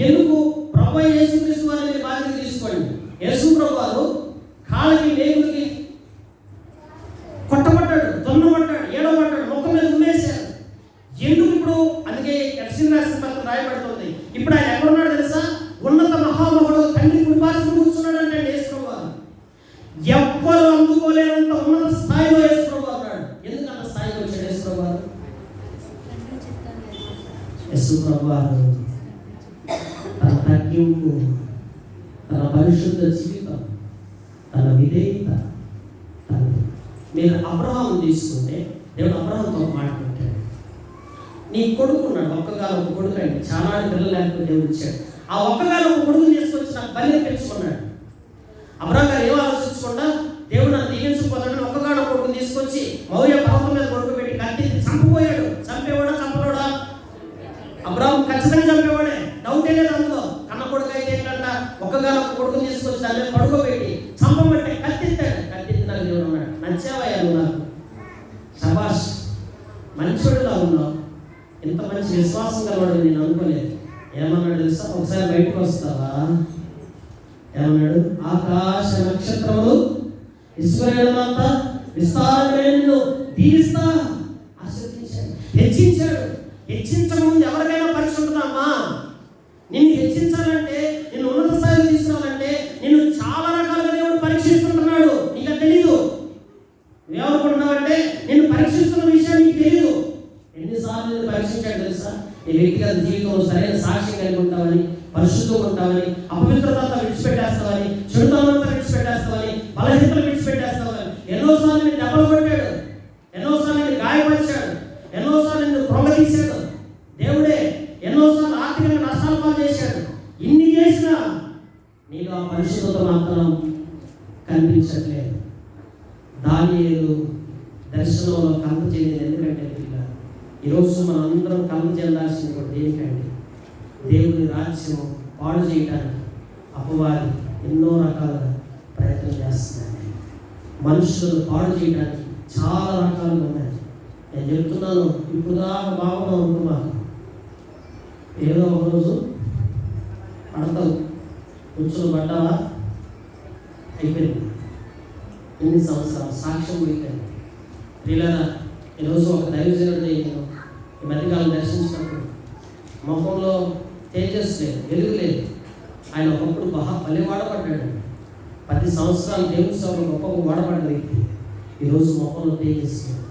Speaker 1: ఎందుకు? ప్రభువైన యేసుక్రీస్తు వారిని బాధ్యత తీసుకోండి. యేసు ప్రభు వారు కాళ్ళకి మేకులకి కొట్టబడ్డాడు, తొన్నబడ్డాడు, ఏడబడ్డాడు, ముఖం మీద ఉమ్మేశాడు. ఎందుకు? ఇప్పుడు అందుకే ఎఫ్సీని రాసిన పత్రిక రాయబడుతుంది. ఇప్పుడు ఆయన ఎక్కడున్నాడు తెలుసా? ఉన్నత మహామహుడు తండ్రి కుడి పార్శ్వన కూర్చున్నాడు అంటే యేసు ప్రభు వారు. ఎవ్వరు అందుకోలేనంత ఉన్నత స్థాయిలో యేసు ప్రభు అన్నాడు. ఎందుకు అంత స్థాయికి వచ్చాడు యేసు ప్రభు వారు? యేసు ప్రభు వారు తన తగ్గింపు, తన పరిశుద్ధ జీవితం, తన విధేయత, మీరు అబ్రహాము తీసుకుంటే దేవుడు అబ్రహాంతో మాట్లాడాడు. నీ కొడుకున్నాడు, ఒక్కగాల ఒక కొడుకు అండి, చాలా పిల్లలు లేకపోతే దేవుడు ఇచ్చాడు. ఆ ఒక్కగాల ఒక కొడుకుని తీసుకొచ్చి నాకు బలిని పెంచుకున్నాడు. అబ్రహాం గారు ఏం ఆలోచించకుండా దేవుడు నన్ను దీవించకపోతాడని ఒక్కగాల కొడుకుని తీసుకొచ్చి మౌర్య పర్వతం మీద కొడుకు పెట్టి కత్తి చంపబోయాడు. చంపేవాడా చంపలోడా? అబ్రహాం ఖచ్చితంగా చంపేవాడే, డౌటే లేదు అందులో. కన్న కొడుకు అయితే ఏంటంట, ఒక్కగాల ఒక కొడుకుని తీసుకొచ్చి దాని మీద పడుకోబెట్టి చంపమంటే కత్తిస్తాడు. కత్తిస్తాడు దేవుడు అన్నాడు. నచ్చావయ్యా నువ్వు నాకు, శభాష్, మంచోడులా ఉన్నావు, ఇంత మంచి విశ్వాసం కలవాడు నేను అనుకోలేదు. ఏమన్నాడు తెలుసా? ఒకసారి బయటకు వస్తావా? ఏమన్నాడు? ఆకాశ నక్షత్రములు ఈశ్వరుడంతా విస్తారమైన నిన్ను దీవిస్తా ఆశీర్వదించాడు, హెచ్చించాడు. హెచ్చించకముందు ఎవరికైనా పరీక్ష ఉంటుందమ్మా. నిన్ను హెచ్చించాలంటే, నిన్ను ఉన్నత స్థాయిలో తీసుకురావాలంటే నిన్ను చాలా రకాలుగా దేవుడు పరీక్షిస్తుంటున్నాడు. నీకు తెలీదు. నువ్వేమనుకుంటున్నావంటే నిన్ను పరీక్షిస్తున్న విషయాన్ని నీకు తెలియదు. ఎన్నిసార్లు నిన్ను పరీక్షించాడు తెలుసా? నీ వ్యక్తిగత జీవితంలో సరైన సాక్ష్యం కలిగి ఉంటావని, పరిశుద్ధంగా ఉంటావని, అపవిత్రత విడిచిపెట్టేస్తావని, చెడుతనంతా విడిచిపెట్టేస్తావని, బలహీనతలు విడిచిపెట్టేస్తావని ఎన్నోసార్లు నిన్ను దెబ్బలు కొట్టాడు, ఎన్నోసార్లు నిన్ను గాయపరిచాడు, ఎన్నోసార్లు నిన్ను ప్రొంగదీశాడు దేవుడే, ఎన్నోసార్లు ఆర్థికంగా నష్టాలు పాలు చేశాడు. ఇన్ని చేసినా నీకు ఆ పరిశుద్ధత మాత్రం కనిపించట్లేదు. దానియేలు దర్శనంలో కలత చెందింది. ఎందుకంటే ఈరోజు మనం అందరం కలత చెందాల్సింది కూడా దేనికండి? దేవుని రాజ్యం పాడు చేయడానికి అపవాది ఎన్నో రకాలుగా ప్రయత్నం చేస్తున్నాడు. మనుషులను పాడు చేయడానికి చాలా రకాలుగా ఉన్నాయి. నేను చెప్తున్నాను, ఇప్పుడు దాకా బాగున్నా ఉంటున్నాను, ఏదో ఒకరోజు పడతావు, కూర్చొని పడ్డావా, అయిపోయింది. ఎన్ని సంవత్సరాలు సాక్ష్యం పోయిందండి. ప్రియులారా, ఈరోజు ఒక దైవజనుడిని నేను ఈ మధ్యకాలం దర్శించినప్పుడు ముఖంలో తేజస్ లేదు, వెలుగు లేదు. ఆయన ఒకప్పుడు భలే వాడబడ్డాడు. 10 సంవత్సరాలు దేవుని సేవలో గొప్పగా వాడబడ్డ వ్యక్తి ఈరోజు ముఖంలో తేజస్ లేదు.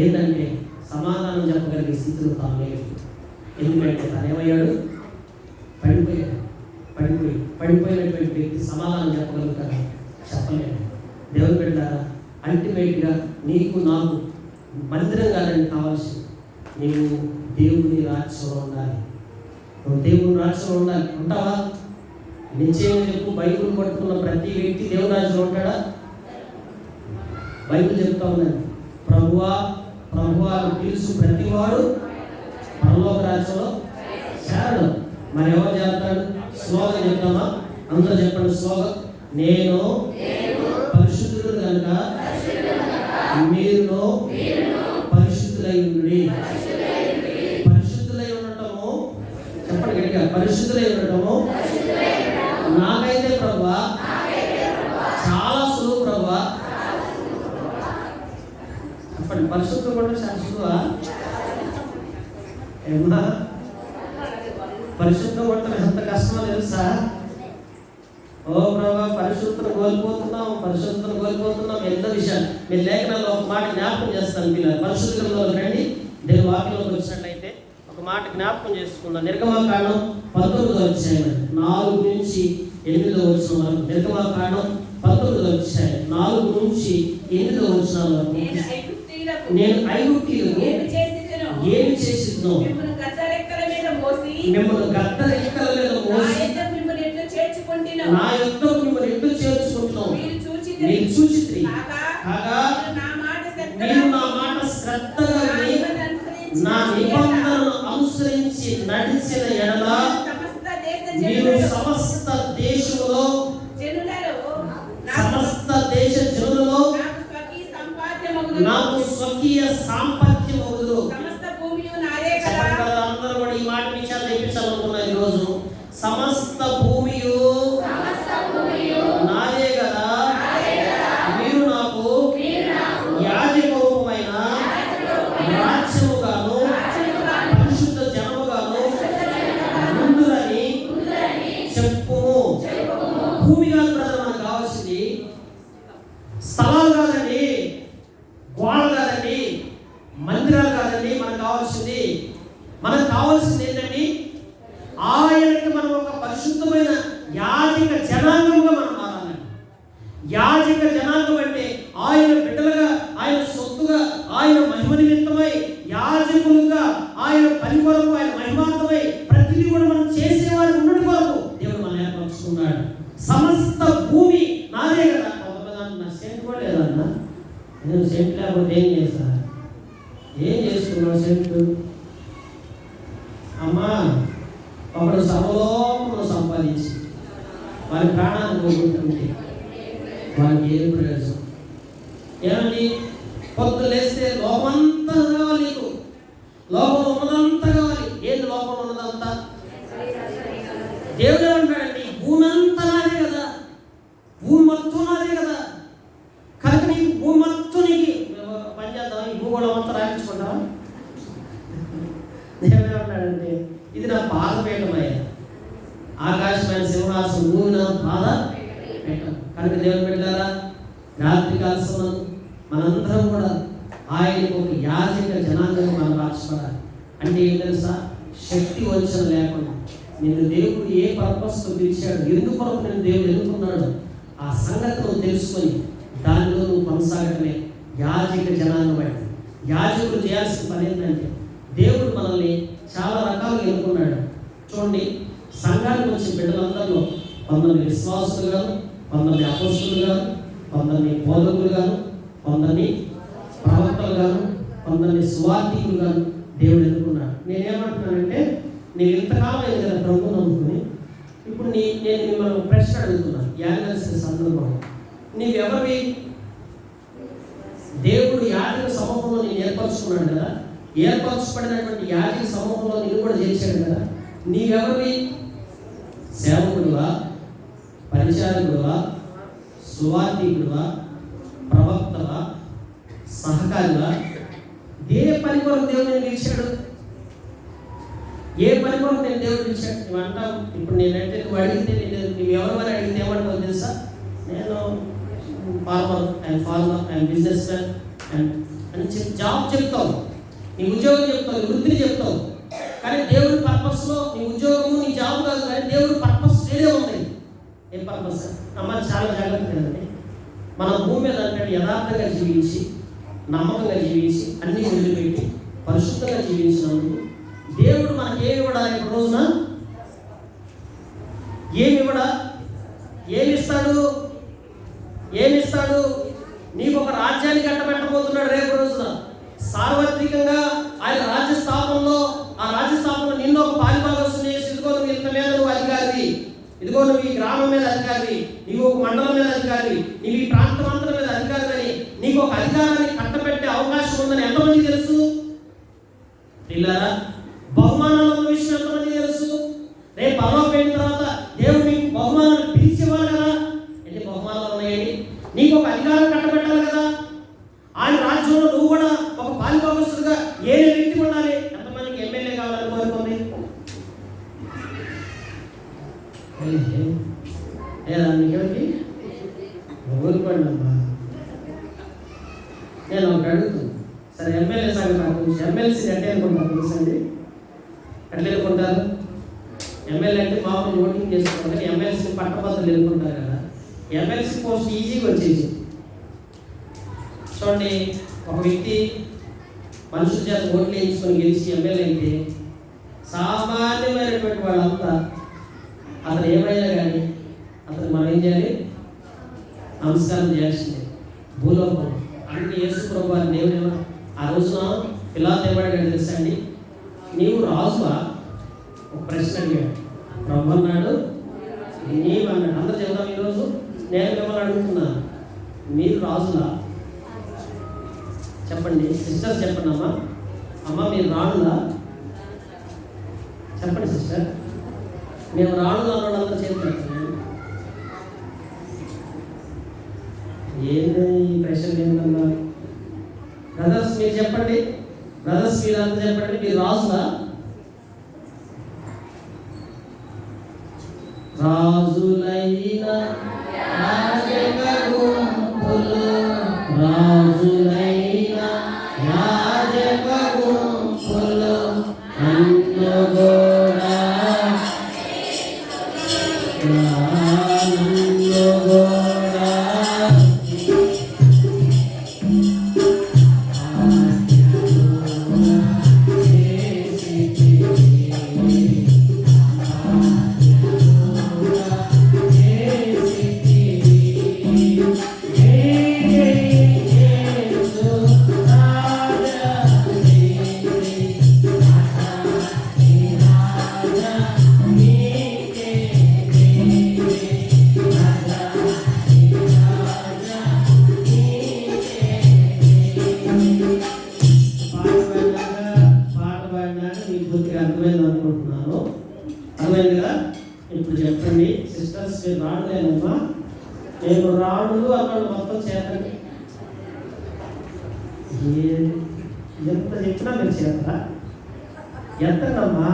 Speaker 1: ఏంటంటే సమాధానం చెప్పగలిగే స్థితిలో తాను లేదు. ఎందుకంటే తను ఏమయ్యాడు? పడిపోయినటువంటి వ్యక్తి సమాధానం చెప్పగలుగుతాడు? చెప్పలేడు. దేవుని బిడ్డలారా, అల్టిమేట్గా నీకు నాకు మందిరం కాదని కావాల్సింది, నీవు దేవుని రాజ్యంలో ఉండాలి. నువ్వు దేవుని రాజ్యంలో ఉండాలి. ఉంటావా? నిశ్చయంగా చెప్పు, బైబిల్ పట్టుకున్న ప్రతి వ్యక్తి దేవుని రాజ్యంలో ఉంటాడా? బైబిల్ చెప్తా ఉందండి, ప్రభువా ప్రభువా పిలుచు ప్రతివాడు పరలోక రాజ్యంలో చేరడం. మరి ఎవరు చేస్తాడు? స్లోగన్ చెప్తామా? అందరూ చెప్పండి స్లోగన్. నేను పరిశుద్ధుడు కనుక మీరు పరిశుద్ధులై ఉండి. పరిశుద్ధులై ఉండటము నాకైతే ప్రభువా చాలా సులువు ప్రభువా. చెప్పండి, పరిశుద్ధం కూడా చాలా సులువా? ఏమన్నా పరిశుద్ధం ఉండటం ఎంత కష్టమో తెలుసా? ఓ ప్రభా, పరిశుద్ధతను కోల్పోతున్నాం ఎన్నో విషయాలు. మీరు లేఖనాల్లో ఒక మాట జ్ఞాపకం చేస్తాను. పిల్లలు పరిశుద్ధ గ్రంథంలోకి రండి. దేవుని వాక్యంలోకి వచ్చినట్లయితే ఒక మాట జ్ఞాపకం చేసుకుందాం. నిర్గమకాండం 19వ అధ్యాయం 4 నుంచి 8వ వచనం వరకు. నిర్గమకాండం 19వ అధ్యాయం 4 నుంచి 8వ వచనం వరకు. నేను ఐగుప్తీయులకు ఏమి చేసినో మిమ్మల్ని గద్దరెక్కల మీద మోసి నా యొద్దకు మిమ్మల్ని ఎట్లు చేర్చుకుంటున్నాం మీరు చూచితిరి. కాగా మీరు నా మాట శ్రద్ధగా విని నా నిబంధనను అనుసరించి నడిచిన ఎడల మీరు సమస్త దేశ జనులలో నాకు స్వకీయ సాంపత్యమగుదురు. అందరూ కూడా ఈ మాట విషయాలు తెప్పించాలనుకున్నారు ఈరోజు. సమస్త భూమియు నాదే కదా, మీరు నాకు యాజక రూపమైన రాజ్యముగాను పరిశుద్ధ జనముగాను ముందులని చెప్పుము. భూమి కాదు బ్రదర్ మనకు కావాల్సింది, స్థలాలు కాదండి, గోడలు కాదండి, మందిరాలు కాదండి. మనకు కావాల్సింది ఏంటండి? ఆయనకి మనం ఒక పరిశుద్ధమైన యాజక జనాంగంగా మనం మారాలి. యాజక జనాంగం అంటే ఆయన బిడ్డలుగా, ఆయన సొత్తుగా, ఆయన మహిమ నిమిత్తమై యాజకులుగా, ఆయన పని కొరకు, ఆయన మహిమార్థమై ప్రతిదీ కూడా మనం చేసేవారు ఉన్నటి కొరకు దేవుడు మనం ఏర్పరుచుకున్నాడు. సమస్త భూమి నాదే కదా. నా సెంట్ కూడా లేదన్నా, నేను సెంట్ లేకపోతే ఏం చేసుకున్నాను సెంట్? అమ్మా, ఒకడు సర్వలోకమును సంపాదించి వారి ప్రాణాన్ని పోగొట్టుకుంటే వారికి ఏం ప్రయోజనం? ఏమండి, పొద్దు లేస్తే లోకమంతా కావాలి నీకు, లోకంలో ఉన్నదంతా కావాలి. ఏంటి లోకంలో ఉన్నదంతా? దేవుడు ఏమంటాడండి, భూమి అంతా నాదే కదా, భూమి మొత్తం నాదే కదా, కనుక నీకు భూమి మొత్తం నీకు పని చేద్దాం, ఈ భూగోళం అంతా రాయించుకుంటాం. దేవుడు ఏమంటాడంటే, ఇది నా పాదపీఠమయ్యా, ఆకాశమైన సింహాసనం, భూమి నా పాదపీఠం. కనుక దేవుడు పెట్టారా, రాత్రి కాల్సిన మనందరం కూడా ఆయనకు ఒక యాజక జనాంగం మనం మార్చబడాలి. అంటే ఏం తెలుసా? శక్తి వంచన లేకుండా నిన్ను దేవుడు ఏ పర్పస్తో పిలిచాడు, ఎందుకొరకు నేను దేవుడు ఎన్నుకున్నాడు, ఆ సంగతిని తెలుసుకొని దానిలో నువ్వు కొనసాగటమే యాజక జనాంగం. అంటే యాజకులు చేయాల్సిన పని ఏంటంటే, దేవుడు మనల్ని చాలా రకాలుగా ఎన్నుకున్నాడు. చూడండి, సంఘానికి వచ్చిన బిడ్డలందరిలో కొందరిని విశ్వాసులు గాను, కొందరిని అపోస్తులు గాను, కొందరిని బోధకులు గాను, కొందరిని ప్రవక్తలు గాను, కొందరిని సువార్థికులు గాను దేవుడు ఎన్నుకున్నాడు. నేనేమంటున్నానంటే, నేను ఇంతకాలం అయింది కదా ప్రభు నమ్ముకుని, ఇప్పుడు నేను మిమ్మల్ని ప్రశ్న అడుగుతున్నాను. యాజక సందర్భం నీవెవరివి? దేవుడు యాజక సమూహంలో నేను ఏర్పరచుకున్నాడు కదా, ఏర్పరచబడినటువంటి యాజక సమూహంలో నేను కూడా చేర్చాడు కదా. నీవెవరివి? సేవకుడువా, పరిచారకుడువా, సువార్థికుడువా, ప్రవక్తవా, సహకారివా? ఏ పని కొరకు దేవుడు నేను పిలిచాడు? ఏ పని కొరకు నేను దేవుడు పిలిచాడు? నువ్వు అంటావు, ఇప్పుడు నేనంటే నువ్వు అడిగితే, నువ్వు ఎవరు అడిగితే ఏమంటావు తెలుసా? నేను ఫార్మర్, ఐఎమ్ బిజినెస్ మ్యాన్ అని జాబ్ చెప్తావు, నీ ఉద్యోగం చెప్తావు, నీ వృత్తిని చెప్తావు. కానీ దేవుడి పర్పస్లో నీ ఉద్యోగము, నీ జాబ్ కాదు, కానీ దేవుడి పర్పస్ వేరే ఉంది. ఏం పర్పస్? అమ్మ చాలా జాగ్రత్త కదండి. మన భూమి మీద అంటే యథార్థంగా జీవించి, నమ్మకంగా జీవించి, అన్ని వదిలిపెట్టి పరిశుద్ధంగా జీవించినందుకు దేవుడు మనకి ఏమి ఇవ్వడానికి రోజున ఏమిస్తాడు? నీకు ఒక రాజ్యాన్ని కట్టబెట్టబోతున్నాడు రేపు రోజున. సార్వత్రికంగా ఆయన రాజ్య స్థాపనలో, ఆ రాజ్య స్థాపనలో నిన్ను ఒక పాలిభాగస్తుని చేసి, ఇదిగో నువ్వు ఇంత మీద నువ్వు అధికారి, ఇదిగో నువ్వు ఈ గ్రామం మీద అధికారి, నీవు ఒక మండలం మీద అధికారి, నీవు ఈ ప్రాంతం అంతా మీద అధికారి అని నీకు ఒక అధికారాన్ని కట్టబెట్టే అవకాశం ఉందని ఎంతమంది తెలుసు? పిల్లరా, బహుమానాలు ఉన్న విషయం ఎంతమంది తెలుసు? రేపు పరలోకం పోయిన తర్వాత దేవుడు నీకు బహుమానాలు పిలిచేవాళ్ళు కదా. ఎన్ని బహుమానాలు ఉన్నాయండి? నీకు ఒక అధికారం కట్టబెట్టాలి కదా. ఆయన రాజ్యంలో నువ్వు కూడా ఒక పాలిభాగస్తుడుగా ఏ వ్యక్తి ఉండాలి. ఎంతమందికి ఎమ్మెల్యే కావాలని కోరుకోండి? లేదా మీకెవరికి కోరుకోండి అమ్మా. నేను ఒకటి అడుగుతాను. సరే, ఎమ్మెల్యే సంగతి నాకు ఎమ్మెల్సీ ఎట్లా అనుకుంటారు తెలుసండి? ఎట్లా ఎన్నుకుంటారు? ఎమ్మెల్యే అంటే మామూలు ఓటింగ్ చేసుకుంటారు. ఎమ్మెల్సీ పట్టభద్రులు ఎన్నుకుంటారు కదా. ఎమ్మెల్సీ పోస్ట్ ఈజీగా వచ్చేసి చూడండి, ఒక వ్యక్తి మనుషుల చేత ఓట్లు వేయించుకొని గెలిచి ఎమ్మెల్యే అయితే సామాన్యమైనటువంటి వాళ్ళంతా అతను ఏమైనా కానీ అతను మనం ఏం చేయాలి? నమస్కారం చేయాల్సిందే. భూలోకం అంటే యేసు ప్రభు వారి దేవుడు ఆ రోజున పిలాతు ఏమడిగాడు తెలుసా అండి? నీవు రాజువా? ఒక ప్రశ్న అడిగాడు. ప్రభు అన్నాడు, నీవు అన్నాడు. అందరూ చెబుతాం ఈరోజు. నేను మిమ్మల్ని అడుగుతున్నాను, మీరు రాజులా? చెప్పండి సిస్టర్, చెప్పండి అమ్మా. అమ్మ మీరు రాణులా? చెప్పండి సిస్టర్. మేము రాణులు అన్నాడు. అందరూ చేస్తాను. ఏంటి ఈ ప్రశ్న ఏంటన్నా? బ్రదర్స్ మీరు చెప్పండి. బ్రదర్స్ మీరు అంతా చెప్పండి, మీరు రాజులా? రాజులైన రాజులైన యాజక గుంపులు నన్ను కూడా ఇప్పుడు చెప్పండి సిస్టర్స్, మీరు రాడులేనమ్మా. నేను రాడులు అన్నాడు. మొత్తం చేతండి. ఎంత చెప్పినా మీరు చేతరా? ఎంతమ్మా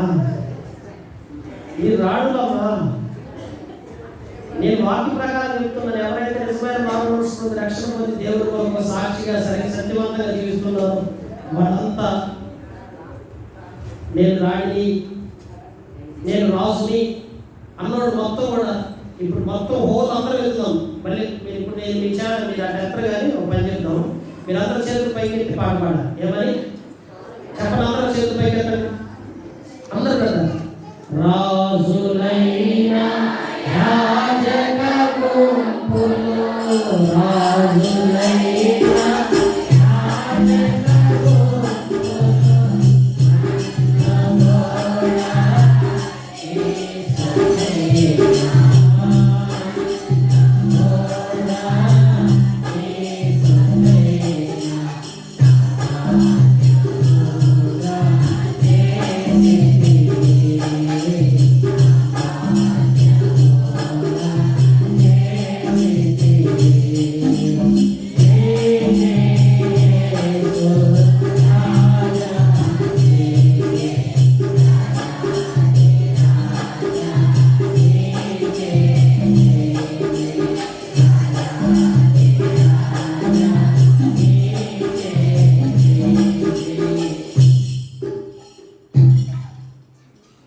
Speaker 1: మీరు రాడులమ్మా. నేను వాక్య ప్రకారం చెప్తున్నాను. ఎవరైతే నిజమైన మానవుడు రక్షణ పొంది దేవుడు ఒక సాక్షిగా సరైన సత్యవంతంగా జీవిస్తున్నారో వాళ్ళంతా నేను రాణిని, నేను రాజుని అన్నాడు. మొత్తం కూడా ఇప్పుడు మొత్తం హోల్ అందరూ వెళ్తున్నాం. మళ్ళీ మీరు ఇప్పుడు నేను మీ ఛానల్ మీరు ఆ డెప్పర్ కానీ ఒక పని చెప్తాం. మీరు అందరూ చేతులు పైకి ఎత్తి పాట పాడాలి. ఏమని చెప్పండి? అందరూ చేతులు పైకి ఎత్తండి. అందరూ కదా. రాజులైన యాజక గుంపులు రాజులైన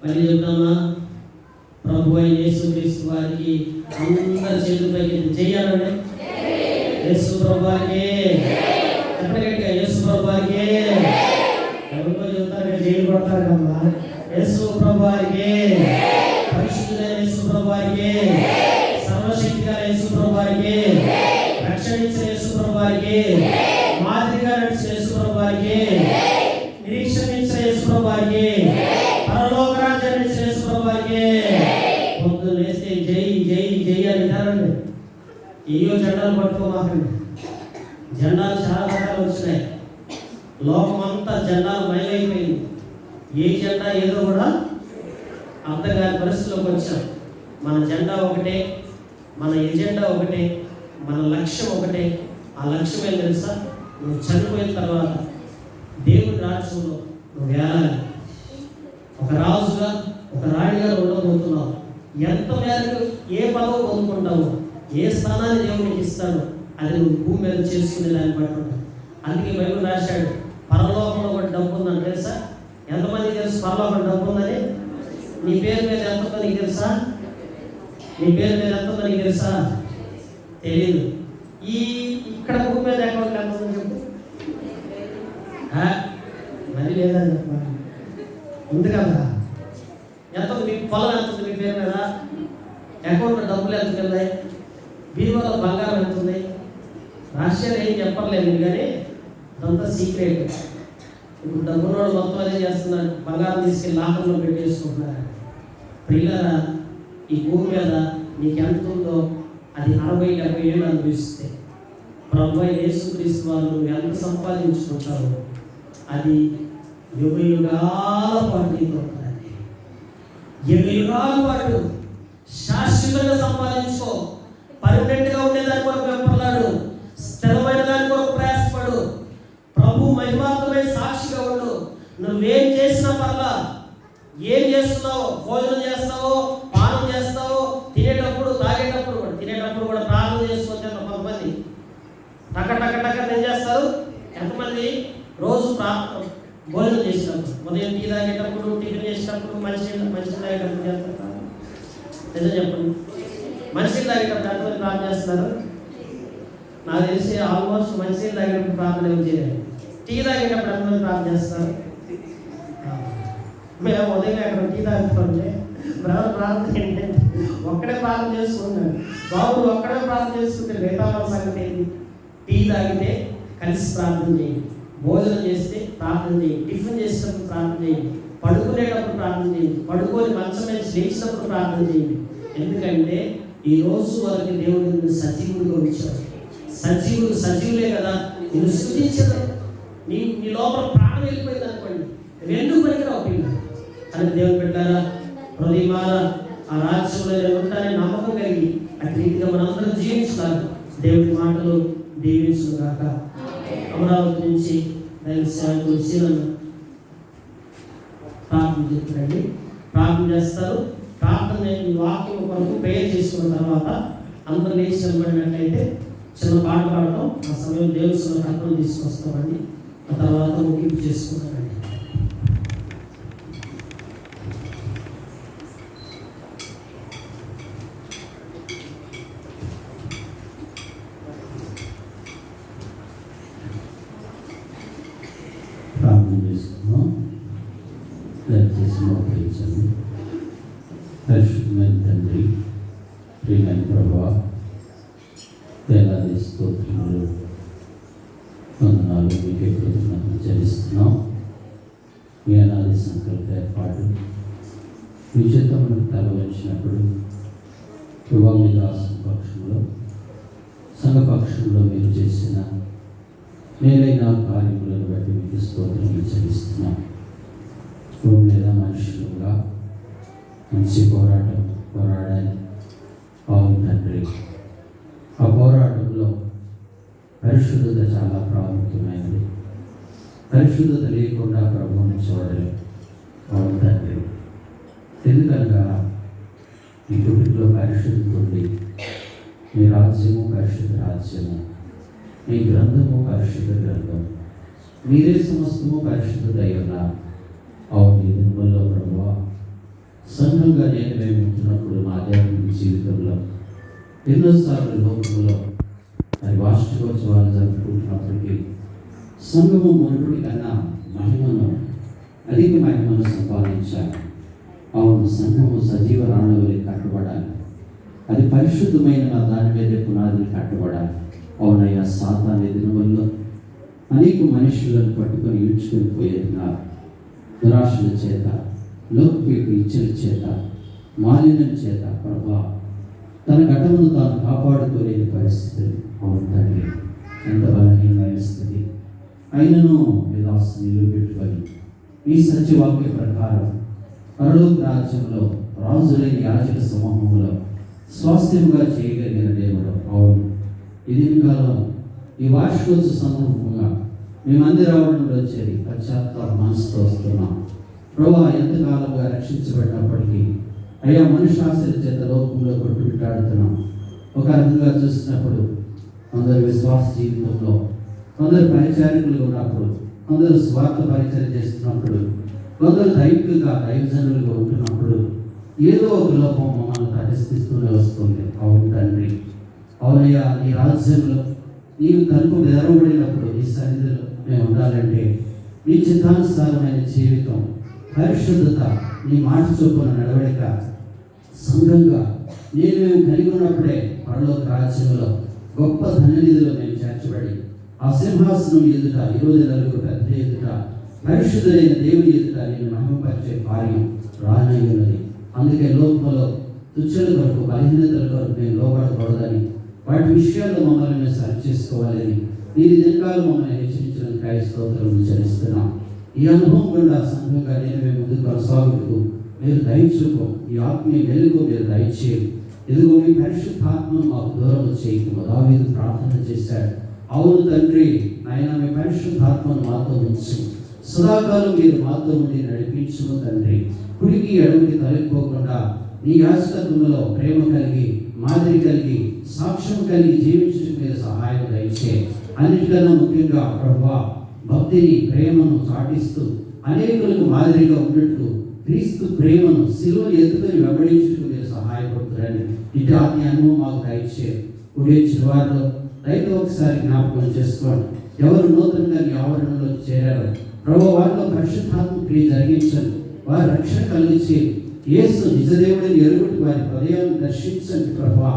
Speaker 1: మళ్ళీ చెప్తామా? ప్రభు అయిన యేసుక్రీస్తు వారికి అందరి చేతులపైకి చేయాలండి. యేసు ప్రభు వారికి ఎప్పటికైనా యేసు ప్రభు వారికి ఎవరికో చెబుతారు, జైలు పడతారు కమ్మా. యేసు ప్రభు వారికి, పరిశుద్ధులైన యేసు ప్రభు వారికి, సర్వశక్తిగా యేసు ప్రభు వారికి, రక్షణ ఇచ్చిన యేసు ప్రభు వారికి, మాదిరిగా నడిచిన యేసు ప్రభు వారికి, నిరీక్షణ ఇచ్చిన యేసు ప్రభు వారికి, పరలోక రాజ్యాన్ని ఇచ్చిన యేసు ప్రభు వారికి పొద్దున్న లేస్తే జై జై జై అని వింటారండి. ఏయో జెండాలు పట్టుకోమాకండి. జెండాలు చాలా రకాలు వచ్చినాయి. లోకమంతా జెండాలు మయమైపోయింది. ఏ జెండా ఏదో కూడా అర్థం కాని పరిస్థితిలోకి వచ్చాం. మన జెండా ఒకటే, మన ఎజెండా ఒకటే, మన లక్ష్యం ఒకటే. ఆ లక్ష్యం ఏం తెలుసా? నువ్వు చనిపోయిన తర్వాత దేవుని రాజ్యంలో నువ్వు వేలాలి. ఒక రాజుగా, ఒక రాణిగా ఉండబోతున్నావు. ఎంత మేరకు ఏ పదవి పొందుకుంటావు, ఏ స్థానాన్ని దేవునికి ఇస్తాడు, అది నువ్వు భూమి మీద చేసుకునే దాన్ని బట్టి ఉంటావు. అందుకే బైబిల్ రాశాడు, పరలోకంలో ఒక డబ్బు ఉందని తెలుసా? ఎంతమంది తెలుసు పరలోకంలో డబ్బు ఉందని? నీ పేరు మీద ఎంత ఉందో నీకు తెలుసా? నీ పేరు మీద ఎంత ఉందో నీకు తెలుసా? తెలియదు. ఇక్కడ భూమి మీద అకౌంట్ ఎంత ఉందని చెప్పు. మరి లేదని చెప్పాలి, ఉంది కదా. ఎంత ఉంది మీకు? పొలం ఎంత ఉంది మీ పేరు మీద? అకౌంట్లో డబ్బులు ఎంత ఉన్నాయి? బీరువాలో బంగారం ఎంత ఉంది? రాష్ట్రాలు ఏం చెప్పలేదు కానీ అదంతా సీక్రెట్. ఇప్పుడు డబ్బున్నోడు మొత్తం అదే చేస్తున్నారు, బంగారం తీసుకెళ్ళి లాకంలో పెట్టేసుకుంటున్నారు. ప్రియులారా, ఈ భూమి మీద నీకు ఎంత ఉందో అది 60-70 ఏళ్ళు అనుభవిస్తే ప్రభువైన యేసుక్రీస్తు వారు నువ్వు ఎంత సంపాదించుకుంటావో అది యుగ యుగాల పాటు నీకు ఉంటుంది. యుగ యుగాల పాటు శాశ్వతంగా సంపాదించుకో. పర్మనెంట్గా ఉండేదాని కొరకు వెంపర్లాడు, స్థిరమైన దాని కొరకు ప్రయాసపడు. ప్రభు మహిమాత్మమైన సాక్షిగా ఉండు. నువ్వేం చేసినా పర్లా, ఏం చేస్తున్నావో, భోజనం చేస్తావో, పానం చేస్తావో, తినేటప్పుడు తాగేటప్పుడు కూడా, తినేటప్పుడు కూడా ప్రార్థన చేసుకొని కొంతమంది టక ఏం చేస్తారు? ఎంతమంది రోజు భోజనం చేసినప్పుడు, ఉదయం టీ తాగేటప్పుడు, టిఫిన్ చేసేటప్పుడు, మంచి తాగేటప్పుడు చేస్తారు. నిజం చెప్పండి, మంచి తాగేటప్పుడు ఎంతమంది ప్రార్థన చేస్తున్నారు? నాకు తెలిసి ఆల్మోస్ట్ మంచి తాగేటప్పుడు ప్రార్థన ఏం చేయలేదు. టీ తాగేటప్పుడు ఎంతమంది ప్రార్థన చేస్తారు? మేము ఉదయం అక్కడ టీ తాగుతుంటే ప్రార్థన ఏంటంటే ఒక్కడే ప్రార్థన చేసుకున్నాను. బాబు ఒక్కడే ప్రార్థన చేసుకుంటే మిగతా వాళ్ళ సంగతి ఏంటి? టీ తాగితే కలిసి ప్రార్థన చేయండి, భోజనం చేస్తే ప్రార్థన చేయండి, టిఫిన్ చేసేటప్పుడు ప్రార్థన చేయండి, పడుకునేటప్పుడు ప్రార్థన చేయండి, పడుకొని మంచం మీద లేచినప్పుడు ప్రార్థన చేయండి. ఎందుకంటే ఈ రోజు వరకు దేవుడు సజీవుడిగా ఉంచాడు. సజీవులే కదా నేను స్తుతించదు. నీ లోపల ప్రాణం వెళ్ళిపోయింది అనుకోండి, రెండు పనికిరావు పిల్లలు. అని దేవుడు పెట్టారా? హృదయమాల ఆ రాజ్యంలో నేను ఉంటానని నమ్మకం కలిగి అటు రీతిగా మనందరం జీవించాలి. దేవుడి మాటలు దీవించును గాక. అమరావతి నుంచి ప్రార్థన చెప్తారండి, ప్రార్థన చేస్తారు. ప్రార్థన ఈ వాక్యం కొరకు ప్రేయర్ చేసుకున్న తర్వాత అందరూ లేచి నిలబడినట్లయితే చిన్న పాట పాడటం, ఆ సమయం దేవుని అర్థం తీసుకొస్తామండి. ఆ తర్వాత ముగింపు చేసుకుంటామండి.
Speaker 2: ప్రార్థన చేసుకున్నాం. దయచేసి మోకరించండి. పరిశుద్ధమైన తండ్రి, ప్రియమైన ప్రభువా, వేలాది స్తోత్రములు, వందనాలు మీకే కృతజ్ఞతలు చెల్లిస్తున్నాం. మీ అనాది సంకల్ప ఏర్పాటు మీ చిత్తములకు తల వచ్చినప్పుడు యువమి దాసు పక్షంలో సంఘపక్షంలో మీరు చేసిన మేలైన కార్యములను బట్టి మీకు స్తోత్రములు చెల్లిస్తున్నాం. భూమి మీద మనుషులుగా మంచి పోరాడాలి. అవును తండ్రి, ఆ పోరాటంలో పరిశుద్ధత చాలా ప్రాముఖ్యమైనది. పరిశుద్ధత లేకుండా ప్రభువుని చూడలేం. అవును తండ్రి, ఎందుకనగా మీ కుటుంబంలో పరిశుద్ధత ఉంది. మీ రాజ్యము పరిశుద్ధ రాజ్యము, మీ గ్రంథము పరిశుద్ధ గ్రంథం, మీరే సమస్తము పరిశుద్ధత అయి ఉన్నారు. అవును, ఈ దినముల్లో ప్రభువా, సంఘంగా నేను మేము ఉంటున్నప్పుడు మా ఆధ్యాత్మిక జీవితంలో ఎన్నోసార్లు లోకంలో మరి వార్షికోత్సవాలు జరుపుకుంటున్నప్పటికీ సంఘము మునుపటి కన్నా అధిక మహిమను సంపాదించాలి. అవును, సంఘము సజీవ రాణువులు కట్టబడాలి. అది పరిశుద్ధమైన దాని మీద పునాదులు కట్టబడాలి. అవునయ్యా, సాతాను దినముల్లో అనేక మనుషులను పట్టుకొని ఈడ్చుకొని పోయేస్తున్నారు. దురాశల చేత, లౌకిక ఇచ్చల చేత, మాలిన్యం చేత ప్రభా తన ఘటమును తాను కాపాడుకోలేని పరిస్థితులు. అవును తండ్రి, ఎంత బలహీనమైన స్థితి అయినను విలాసం నిలువబెట్టుకొని మీ సత్యవాక్య ప్రకారం పరలోక రాజ్యంలో రాజులైన యాజక సమూహంలో స్వాస్థ్యముగా చేయగలిగిన దేవుడు. అవును, ఇది కాలం ఈ వార్షికోత్సవ సందర్భంగా మేమందరి రావడంలో వచ్చేది పశ్చాత్తాప మనసుతో వస్తున్నాం. ప్రభువా, ఎంతకాలంగా రక్షించబడినప్పటికీ అయ్యా మనుషాశల చేత లోకంలో కొట్టుమిట్టాడుతున్నాం. ఒక రకంగా చూసినప్పుడు కొందరు విశ్వాస జీవితంలో, కొందరు పరిచారకులు ఉన్నప్పుడు, కొందరు స్వార్థ పరిచయం చేస్తున్నప్పుడు, కొందరు దైవజనులుగా ఉంటున్నప్పుడు ఏదో ఒక లోపం మమ్మల్ని తటస్థిస్తూనే వస్తుంది. అవును తండ్రి, అవునయ్యా, నీ రాజ్యంలో నీవు తలుపు తెరవబడినప్పుడు నీ సన్నిధిలో మేము ఉండాలంటే నీ చిత్తానుసారమైన జీవితం, పరిశుద్ధత, నీ మాట చొప్పున నడవడిక, సంఘంగా మేము కలిగి ఉన్నప్పుడే పరలోక రాజ్యంలో గొప్ప ధననిధిలో మేము చేర్చబడి ఆ సింహాసనం ఎదుట 24 పెద్ద ఎదుట పరిశుద్ధులైన దేవుని ఎదుట నేను మహిమపరిచే కార్యం రానయ్యున్నది. అందుకే లోకంలో తుచ్చల కొరకు, బలహీనతల కొరకు మేము లోపడకూడదని, వాటి విషయాల్లో మమ్మల్ని మేము సరి చేసుకోవాలని మీరు దినకాలు మమ్మల్ని హెచ్చరించడానికి స్తోత్రం చెల్లిస్తున్నాం. ఈ అనుభవం గుండా సంఘంగా మేము ముందుకు కొనసాగుతూ మీరు దయచూపు, ఈ ఆత్మీయ వెలుగు మీరు దయచేయండి. ఇదిగో మీ పరిశుద్ధాత్మను మాకు దూరం చేయకుండా దావీదు ప్రార్థన చేశాడు. అవును తండ్రి, నాయన మీ పరిశుద్ధాత్మను మాతో ఉంచి సదాకాలం మీరు మాతో ఉండి నడిపించుము తండ్రి. కుడికి ఎడమకి తొలగిపోకుండా నీ యాజకత్వంలో ప్రేమ కలిగి, మాదిరి కలిగి, సాక్ష్యం కలిగి జీవించడానికి మీరు సహాయం దయచేయండి. అన్నిటికన్నా ముఖ్యంగా ప్రభువా, భక్తిని, ప్రేమను చాటిస్తూ అనేకులకు మాదిరిగా ఉన్నట్టు క్రీస్తు ప్రేమను శిలువ ఎత్తుకొని వెంబడించుటకు మీరు సహాయపడుతున్నారని ఇటు ఆత్మీయ అనుభవం మాకు దయచేయండి. ఉడే చిరువారిలో రైతు ఒకసారి జ్ఞాపకం చేసుకోండి. ఎవరు నూతనంగా నీ ఆవరణలోకి చేరారో ప్రభు వారిలో పరిశుద్ధాత్మ క్రియ జరిగించండి. వారి రక్షణ కలిగించి యేసు నిజదేవుడిని ఎరుగుటి వారి హృదయాన్ని దర్శించండి. ప్రభువా,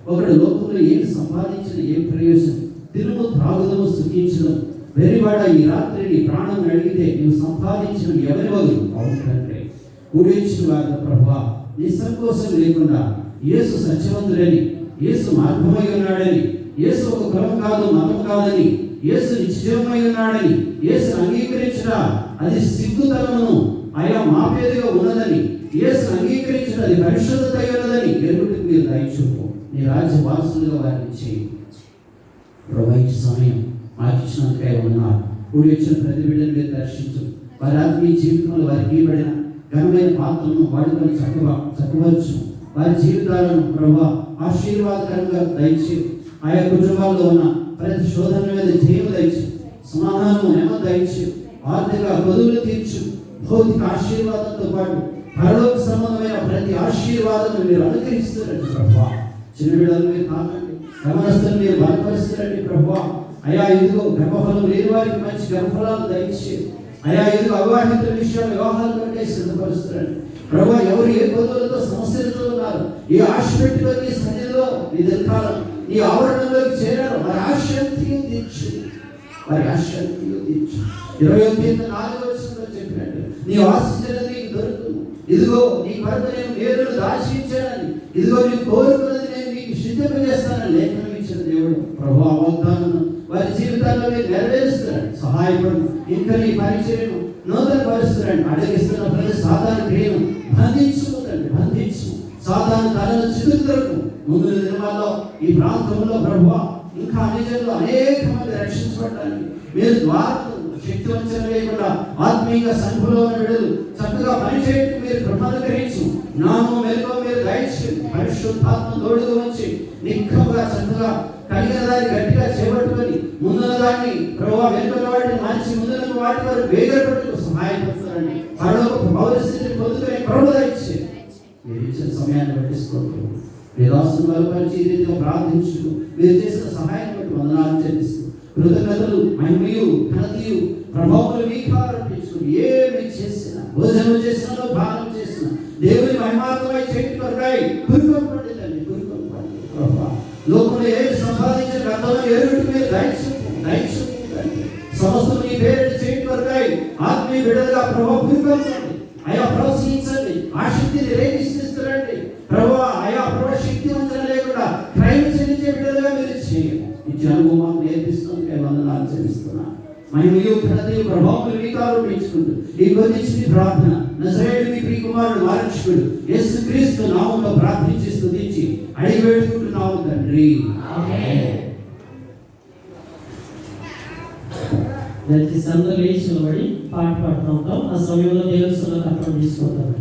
Speaker 2: ఒకడు లోకంలో ఏం సంపాదించిన ఏం ప్రయోజనం, తిరుగు త్రాగుదము సుఖించడం, వెరివాడ ఈ రాత్రి నీ ప్రాణం అడిగితే నువ్వు సంపాదించిన ఎవరి వదులు. అవునంటే కూడించిన వారి ప్రభువా, నిస్సంకోచం లేకుండా యేసు సత్యవంతుడని, యేసు మార్గమై ఉన్నాడని, యేసు ఒక కులం కాదు మతం కాదని, యేసు నిశ్చయమై ఉన్నాడని, యేసు అంగీకరించడా అది సిగ్గుతనమును ఆయా మాపేదిగా ఉన్నదని, యేసు అంగీకరించడం అది పరిశుద్ధత ఉన్నదని ఎరుగుటికి మీరు దయచూపు. నీ రాజ్య వారసులుగా వారిని చేయి. ప్రవహించే సమయం మాకు ఇచ్చినందుకై ఉన్నారు. కూడి వచ్చిన ప్రతి బిడ్డను మీరు దర్శించు. వారి ఆత్మీయ జీవితంలో వారికి ఇవ్వబడిన ఘనమైన పాత్రను వాడుకొని చక్కవచ్చు. వారి జీవితాలను ప్రభు ఆశీర్వాదకరంగా దయచేయి. ఆయా కుటుంబాల్లో ఉన్న ప్రతి శోధన మీద జయం దయచు, సమాధానం నెమ్మది దయచు, ఆర్థిక బదువులు తీర్చు. భౌతిక ఆశీర్వాదంతో పాటు పరలోక సంబంధమైన ప్రతి ఆశీర్వాదం మీరు అనుగ్రహిస్తారండి ప్రభువా. చిన్న బిడ్డలు మీరు తాకండి, గమనస్తులు మీరు బలపరుస్తారండి ప్రభువా. అయా ఇదిగో గర్భఫలం లేని వారికి మంచి గర్భఫలాలు దయచేయండి. అయా ఇదిగో అవివాహితుల విషయాలు వివాహాలు కంటే సిద్ధపరుస్తారండి ప్రభువా. ఎవరు ఏ పదవులతో సమస్యలతో ఉన్నారు, ఈ ఆశపెట్టులోకి సన్నిధిలో మీ దర్కాలం ఈ ఆవరణలోకి చేరారు, వారి ఆశక్తిని తీర్చు, వారి ఆశక్తిని తీర్చు. 21:4 చెప్పినట్టు నీ ఆశించినది నీకు దొరుకుతుంది. ఇదిగో నీ కొరకు నేను మేలును దాచించానని, ఇదిగో నీ కోరుకున్నది నేను నీకు సిద్ధపజేస్తానని లేఖనం ఇచ్చిన దేవుడు ప్రభు ఆ వాగ్దానం వారి జీవితాల్లో మీరు నెరవేరుస్తున్నాడు. సహాయపడు. ఇంకా నీ పరిచయం నూతన పరుస్తున్నాడు. అడగిస్తున్న ప్రతి సాధారణ క్రియను బంధించుకుంటండి, బంధించు. సాధారణ తలను చిదురుకు ముందు దినాల్లో ఈ ప్రాంతంలో ప్రభువా ఇంకా నిజంలో అనేక మంది రక్షించబడడానికి మీరు ద్వారం శక్తివంచన లేకుండా ఆత్మీయంగా సంఘంలో ఉన్న బిడ్డలు చక్కగా పనిచేయడానికి మీరు కృపనుగ్రహించు. నామం మెలుగు మీరు దయచేయండి. పరిశుద్ధాత్మ తోడుగా ఉంచి నిక్కముగా చక్కగా కలిగిన దాన్ని గట్టిగా చేపట్టుకొని ముందున్న దాన్ని ప్రభువా వెనుకల వాటిని మంచి ముందున్న వాటి వారు వేగపడుతూ సహాయపడుతారండి. పరలోక పౌరస్థితిని పొందుకునే ప్రభు దయచేయండి. మీరు ఇచ్చిన సమయాన్ని పట్టించుకోండి. మీరు రాష్ట్రం బలపరిచి ఈ రీతిగా ప్రార్థించుకు మీరు చేసిన సహాయం బట్టి వందనాలు చెల్లిస్తూ కృతజ్ఞతలు, మహిమయు, ఘనతయు, ప్రభావములు మీకు ఆరోపించుకుని ఏమి చేసినా, భోజనం చేసినా, భాగం చేసినా దేవుని మహిమాత్మై చేతి కొరకై కురుకొంపండి తల్లి, కురుకొంపండి ప్రభా. లోకంలో ఏమి సంపాదించిన గతంలో ఏరుటి మీద దయచూపండి. సమస్తం నీ పేరు చేతి కొరకై ఆత్మీయ బిడ్డలుగా ప్రభావ కురుకొంపండి. అయా ప్రోత్సహించండి, ఆసక్తిని రేగిస్తారండి ప్రభా. అయా ప్రభావ శక్తివంచన లేకుండా క్రైమ్ చెల్లించే బిడ్డలుగా మీరు చేయండి. ఈ అనుభవం మాకు నేర్పిస్తుంది, వందనాలు చెల్లిస్తున్నా. మహిమయు ఘనతయు ప్రభావములు మీకు ఆరోపించుకుంటూ ఈ కొద్ది చిన్ని ప్రార్థన నజరేయుడు మీ ప్రియకుమారుడు వారక్షకుడు యేసుక్రీస్తు నామములో ప్రార్థించి స్తుతించి అడిగి వేడుకుంటున్నాము తండ్రి.
Speaker 1: దయచేసి అందరూ లేచి నిలబడి పాట పాడుతూ ఉంటాం. ఆ సమయంలో దేవుని సన్నిధిలో అర్పణ తీసుకుంటాం.